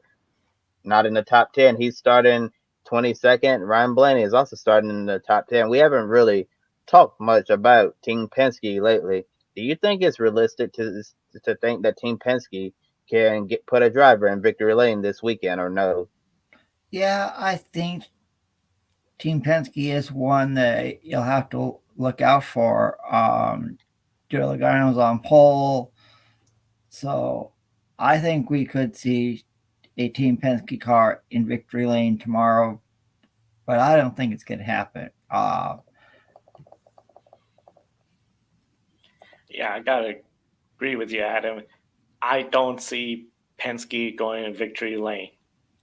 not in the top 10. He's starting 22nd. Ryan Blaney is also starting in the top 10. We haven't really talked much about Team Penske lately. Do you think it's realistic to think that Team Penske can put a driver in victory lane this weekend, or no? Yeah, I think Team Penske is one that you'll have to look out for. Joey Logano's on pole, so I think we could see a Team Penske car in victory lane tomorrow, but I don't think it's going to happen. Yeah, I gotta agree with you, Adam. I don't see Penske going in victory lane.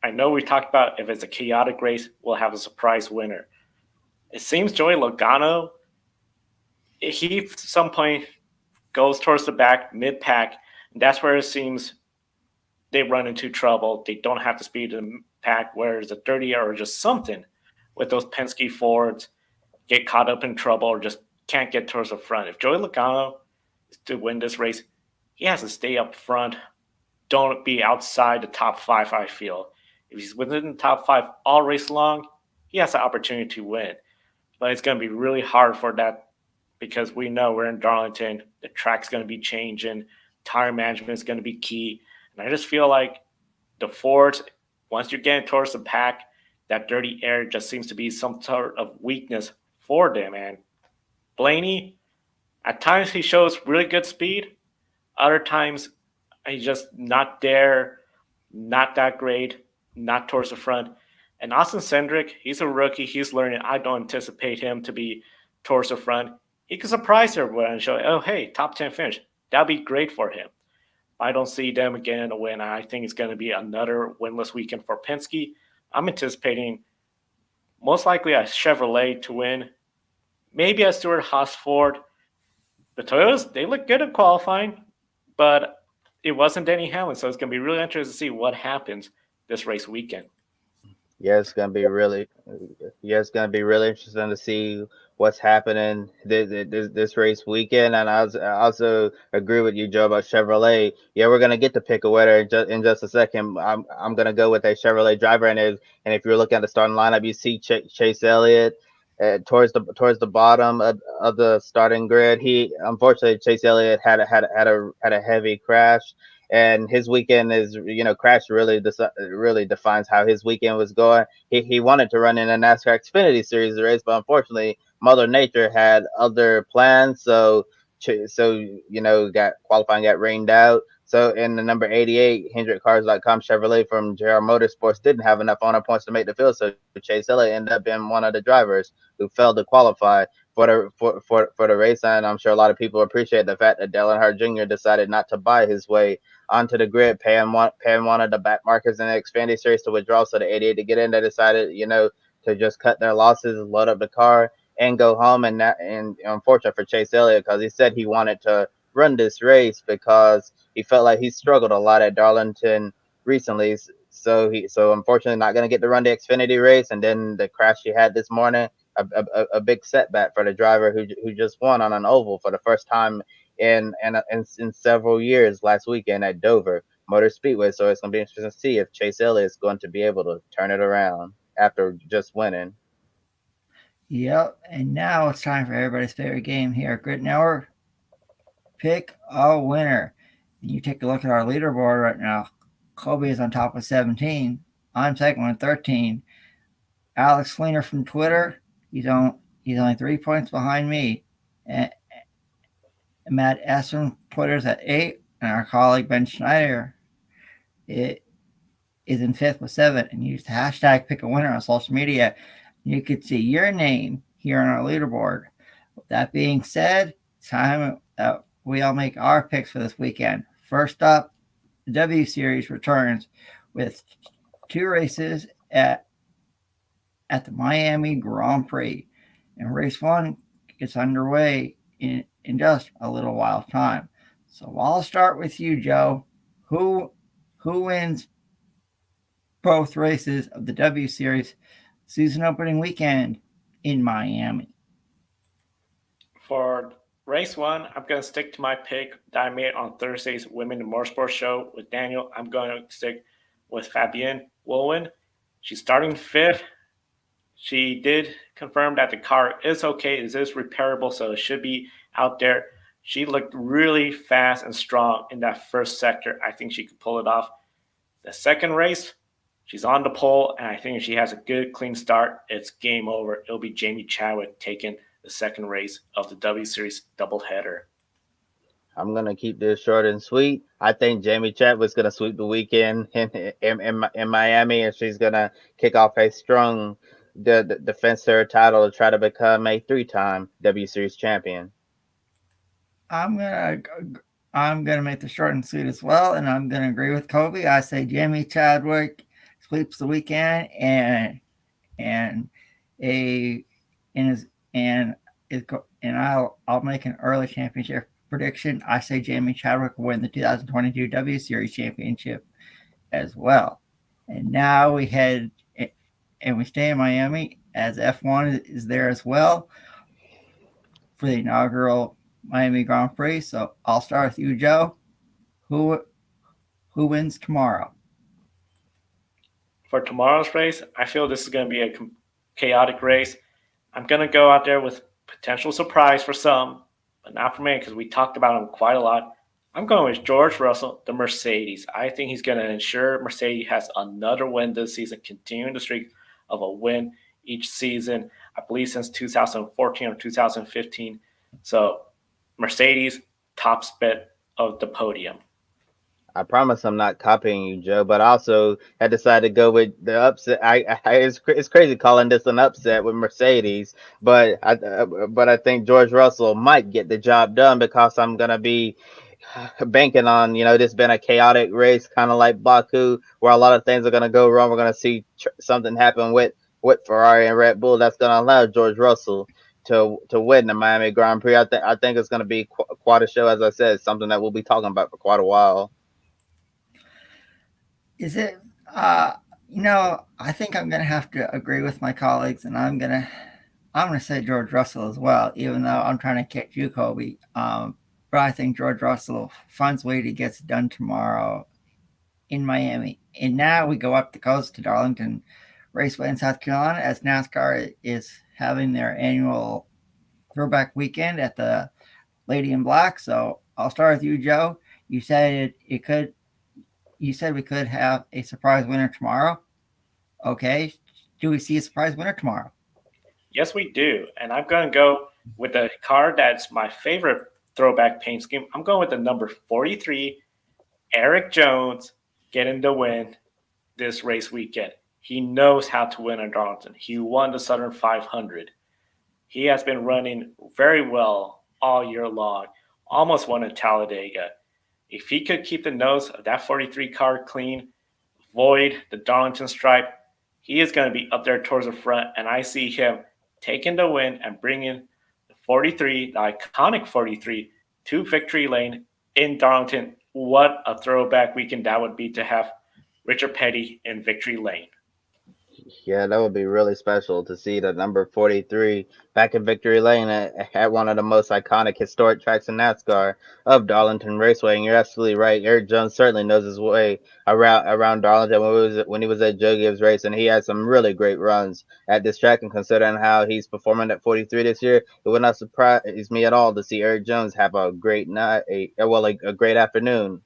I know we talked about if it's a chaotic race, we'll have a surprise winner. It seems Joey Logano, he at some point goes towards the back, mid-pack, and that's where it seems they run into trouble. They don't have the speed of the pack, where it's a 30 or just something with those Penske Fords, get caught up in trouble or just can't get towards the front. If Joey Logano is to win this race, he has to stay up front. Don't be outside the top 5, I feel. If he's within the top 5 all race long, he has the opportunity to win. But it's going to be really hard for that because we know we're in Darlington. The track's going to be changing. Tire management is going to be key. And I just feel like the Fords once you're getting towards the pack, that dirty air just seems to be some sort of weakness for them. And Blaney, at times he shows really good speed. Other times he's just not there, not that great, not towards the front. And Austin Cindric, he's a rookie. He's learning. I don't anticipate him to be towards the front. He can surprise everyone and show, oh, hey, top 10 finish. That'd be great for him. I don't see them again a win. I think it's going to be another winless weekend for Penske. I'm anticipating most likely a Chevrolet to win, maybe a Stewart-Haas Ford. The Toyotas, they look good at qualifying, but it wasn't Denny Hamlin, so it's going to be really interesting to see what happens this race weekend. Yeah, it's gonna be really interesting to see what's happening this race weekend. And I also agree with you, Joe, about Chevrolet. Yeah, we're gonna get to pick a winner in just a second. I'm gonna go with a Chevrolet driver, and if you're looking at the starting lineup, you see Chase Elliott towards the bottom of the starting grid. Unfortunately, Chase Elliott had a heavy crash. And his weekend is, crash really defines how his weekend was going. He wanted to run in a NASCAR Xfinity Series race, but unfortunately, Mother Nature had other plans. So qualifying got rained out. So in the number 88, HendrickCars.com Chevrolet from JR Motorsports didn't have enough honor points to make the field. So Chase Elliott ended up being one of the drivers who failed to qualify for the race. And I'm sure a lot of people appreciate the fact that Dale Earnhardt Jr. decided not to buy his way onto the grid, paying one of the back markers in the Xfinity Series to withdraw. So the 88 to get in, they decided, to just cut their losses, load up the car, and go home. And unfortunate for Chase Elliott, because he said he wanted to run this race because he felt like he struggled a lot at Darlington recently. So unfortunately not going to get to run the Xfinity race. And then the crash he had this morning, a big setback for the driver who just won on an oval for the first time in several years last weekend at Dover Motor Speedway. So it's going to be interesting to see if Chase Elliott is going to be able to turn it around after just winning. Yep, and now it's time for everybody's favorite game here at Grid Network. Pick a winner. And you take a look at our leaderboard right now. Kobe is on top with 17. I'm second with 13. Alex Fleener from Twitter, he's only 3 points behind me. And Matt S. from Twitter's at 8. And our colleague Ben Schneider is in 5th with 7. And use the hashtag pick a winner on social media. You could see your name here on our leaderboard. With that being said, it's time that we all make our picks for this weekend. First up, the W Series returns with 2 races at the Miami Grand Prix. And race 1 gets underway in just a little while time. So I'll start with you, Joe. Who wins both races of the W Series season opening weekend in Miami? For race 1, I'm going to stick to my pick that I made on Thursday's Women in Motorsport show with Daniel. I'm going to stick with Fabienne Woolwin. She's starting 5th. She did confirm that the car is okay. It is repairable, so it should be out there. She looked really fast and strong in that first sector. I think she could pull it off. The second race, she's on the pole, and I think if she has a good, clean start, it's game over. It'll be Jamie Chadwick taking the second race of the W Series doubleheader. I'm going to keep this short and sweet. I think Jamie Chadwick's going to sweep the weekend in Miami, and she's going to kick off a strong defense her title to try to become a 3-time W Series champion. I'm gonna make the short and sweet as well, and I'm gonna agree with Kobe. I say Jamie Chadwick sweeps the weekend, and I'll make an early championship prediction. I say Jamie Chadwick will win the 2022 W Series championship as well. And now we head and we stay in Miami as F1 is there as well for the inaugural Miami Grand Prix. So I'll start with you, Joe. Who wins tomorrow? For tomorrow's race, I feel this is going to be a chaotic race. I'm going to go out there with potential surprise for some, but not for me because we talked about him quite a lot. I'm going with George Russell, the Mercedes. I think he's going to ensure Mercedes has another win this season, continuing the streak of a win each season, I believe since 2014 or 2015. So Mercedes, top spot of the podium. I promise I'm not copying you, Joe, but I also had decided to go with the upset. It's crazy calling this an upset with Mercedes, but I think George Russell might get the job done because I'm gonna be banking on this been a chaotic race, kind of like Baku, where a lot of things are gonna go wrong. We're gonna see something happen with Ferrari and Red Bull that's gonna allow George Russell to win the Miami Grand Prix. I think it's gonna be quite a show, as I said, something that we'll be talking about for quite a while. Is it? I think I'm going to have to agree with my colleagues, and I'm going to say George Russell as well, even though I'm trying to catch you, Kobe. But I think George Russell finds a way to get it done tomorrow in Miami. And now we go up the coast to Darlington Raceway in South Carolina, as NASCAR is having their annual Throwback weekend at the Lady in Black. So I'll start with you, Joe. You said You said we could have a surprise winner tomorrow. Okay. Do we see a surprise winner tomorrow? Yes, we do. And I'm going to go with a car that's my favorite throwback paint scheme. I'm going with the number 43, Eric Jones, getting the win this race weekend. He knows how to win in Darlington. He won the Southern 500. He has been running very well all year long, almost won at Talladega. If he could keep the nose of that 43 car clean, avoid the Darlington stripe, he is going to be up there towards the front. And I see him taking the win and bringing the 43, the iconic 43, to victory lane in Darlington. What a throwback weekend that would be to have Richard Petty in victory lane. Yeah, that would be really special to see the number 43 back in victory lane at one of the most iconic historic tracks in NASCAR of Darlington Raceway. And you're absolutely right. Eric Jones certainly knows his way around Darlington when he was at Joe Gibbs race, and he had some really great runs at this track. And considering how he's performing at 43 this year, it would not surprise me at all to see Eric Jones have a great night, a great afternoon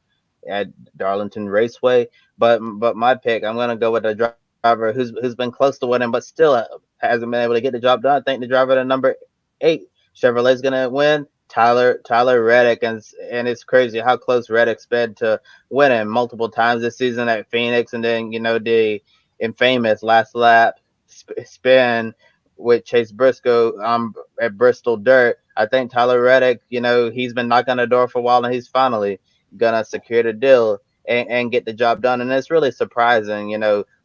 at Darlington Raceway. But my pick, I'm gonna go with the driver who's been close to winning, but still hasn't been able to get the job done. I think the driver at number 8, Chevrolet's gonna win. Tyler Reddick, and it's crazy how close Reddick's been to winning multiple times this season at Phoenix, and then the infamous last lap spin with Chase Briscoe at Bristol Dirt. I think Tyler Reddick, he's been knocking on the door for a while, and he's finally gonna secure the deal and get the job done. And it's really surprising,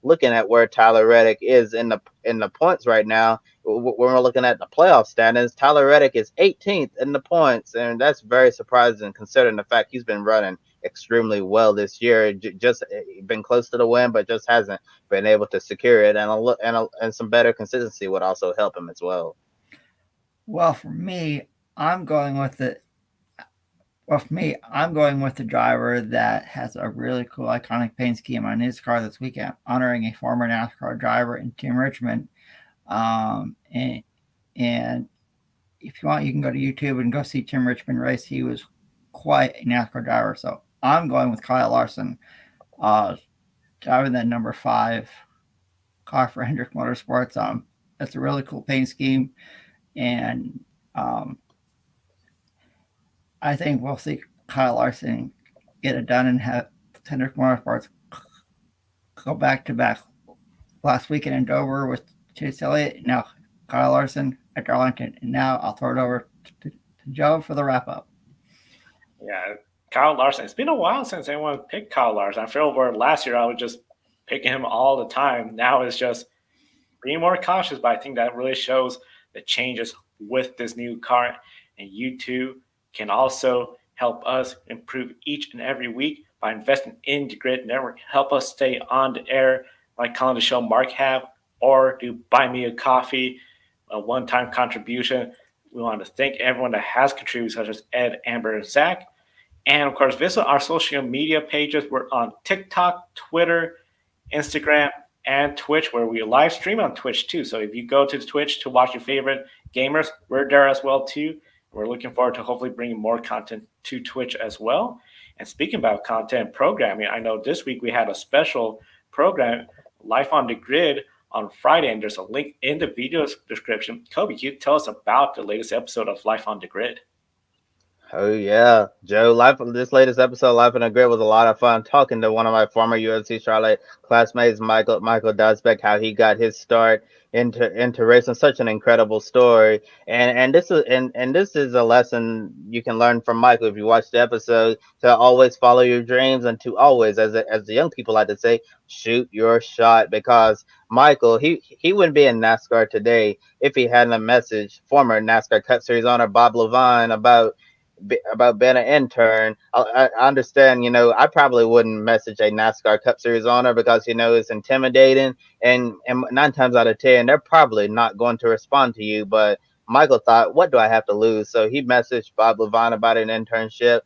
looking at where Tyler Reddick is in the points right now. When we're looking at the playoff standings, Tyler Reddick is 18th in the points, and that's very surprising considering the fact he's been running extremely well this year. Just been close to the win, but just hasn't been able to secure it. And some better consistency would also help him as well. Well, for me, I'm going with the driver that has a really cool, iconic paint scheme on his car this weekend, honoring a former NASCAR driver in Tim Richmond. And if you want, you can go to YouTube and go see Tim Richmond race. He was quite a NASCAR driver. So I'm going with Kyle Larson, driving that number 5 car for Hendrick Motorsports. That's a really cool paint scheme. And I think we'll see Kyle Larson get it done and have Hendrick Motorsports go back to back. Last weekend in Dover with Chase Elliott, now Kyle Larson at Darlington. And now I'll throw it over to Joe for the wrap up. Yeah, Kyle Larson. It's been a while since anyone picked Kyle Larson. I feel where last year I was just picking him all the time. Now it's just being more cautious, but I think that really shows the changes with this new car. And you two can also help us improve each and every week by investing in the Grid Network. Help us stay on the air like calling the show Mark have, or do buy me a coffee, a one-time contribution. We want to thank everyone that has contributed, such as Ed, Amber, and Zach. And, of course, visit our social media pages. We're on TikTok, Twitter, Instagram, and Twitch, where we live stream on Twitch, too. So if you go to Twitch to watch your favorite gamers, we're there as well, too. We're looking forward to hopefully bringing more content to Twitch as well. And speaking about content programming, I know this week we had a special program, Life on the Grid, on Friday, and there's a link in the video description. Kobe, can you tell us about the latest episode of Life on the Grid? Oh yeah, Joe. This latest episode, Life on the Grid, was a lot of fun. Talking to one of my former UNC Charlotte classmates, Michael Dusbeck, how he got his start into racing. Such an incredible story, and this is a lesson you can learn from Michael if you watch the episode, to always follow your dreams and to always, as the young people like to say, shoot your shot. Because Michael, he wouldn't be in NASCAR today if he hadn't a message former NASCAR Cup Series owner Bob Levine about being an intern. I understand, I probably wouldn't message a NASCAR Cup Series owner because, it's intimidating, and 9 times out of 10, they're probably not going to respond to you. But Michael thought, what do I have to lose? So he messaged Bob Levine about an internship.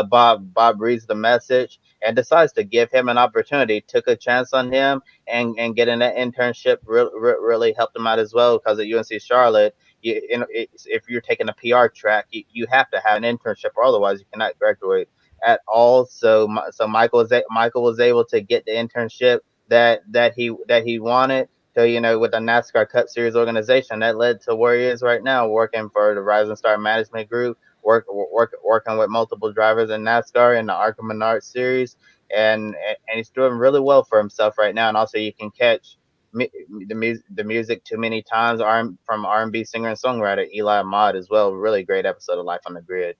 Bob reads the message and decides to give him an opportunity, took a chance on him, and getting that internship really helped him out as well, because at UNC Charlotte, if you're taking a PR track, you have to have an internship, or otherwise you cannot graduate at all. So Michael was able to get the internship that he wanted. So, with the NASCAR Cup Series organization, that led to where he is right now, working for the Rising Star Management Group, working with multiple drivers in NASCAR in the ARCA Menard Series, and he's doing really well for himself right now. And also, you can catch the music Too Many Times from R&B singer and songwriter Eli Ahmad as well. Really great episode of Life on the Grid.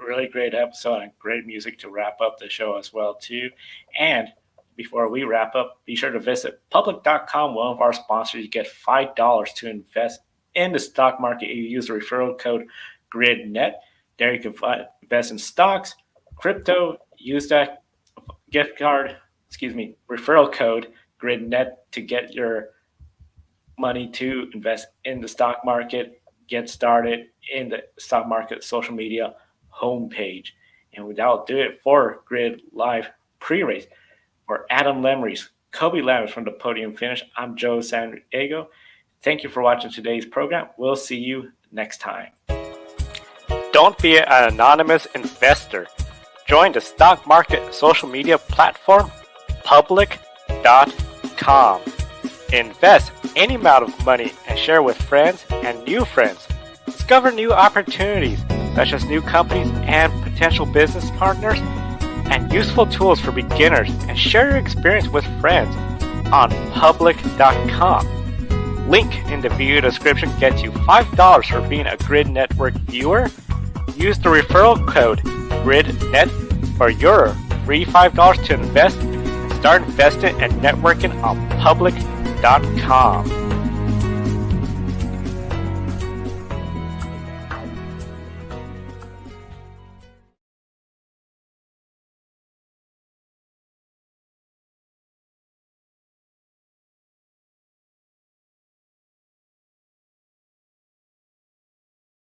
Really great episode and great music to wrap up the show as well too. And before we wrap up, be sure to visit public.com, one of our sponsors. You get $5 to invest in the stock market. You use the referral code GridNet. There you can invest in stocks, crypto. Use that referral code GridNet to get your money to invest in the stock market. Get started in the stock market social media homepage. And that'll do it for Grid Live Pre-Race. For Adam Lemrys, Kobe Lambert from the Podium Finish, I'm Joe San Diego. Thank you for watching today's program. We'll see you next time. Don't be an anonymous investor. Join the stock market social media platform, public.com. Invest any amount of money and share with friends and new friends. Discover new opportunities, such as new companies and potential business partners, and useful tools for beginners, and share your experience with friends on public.com. Link in the video description gets you $5 for being a Grid Network viewer. Use the referral code GridNet for your free $5 to invest. Start investing and networking on public.com.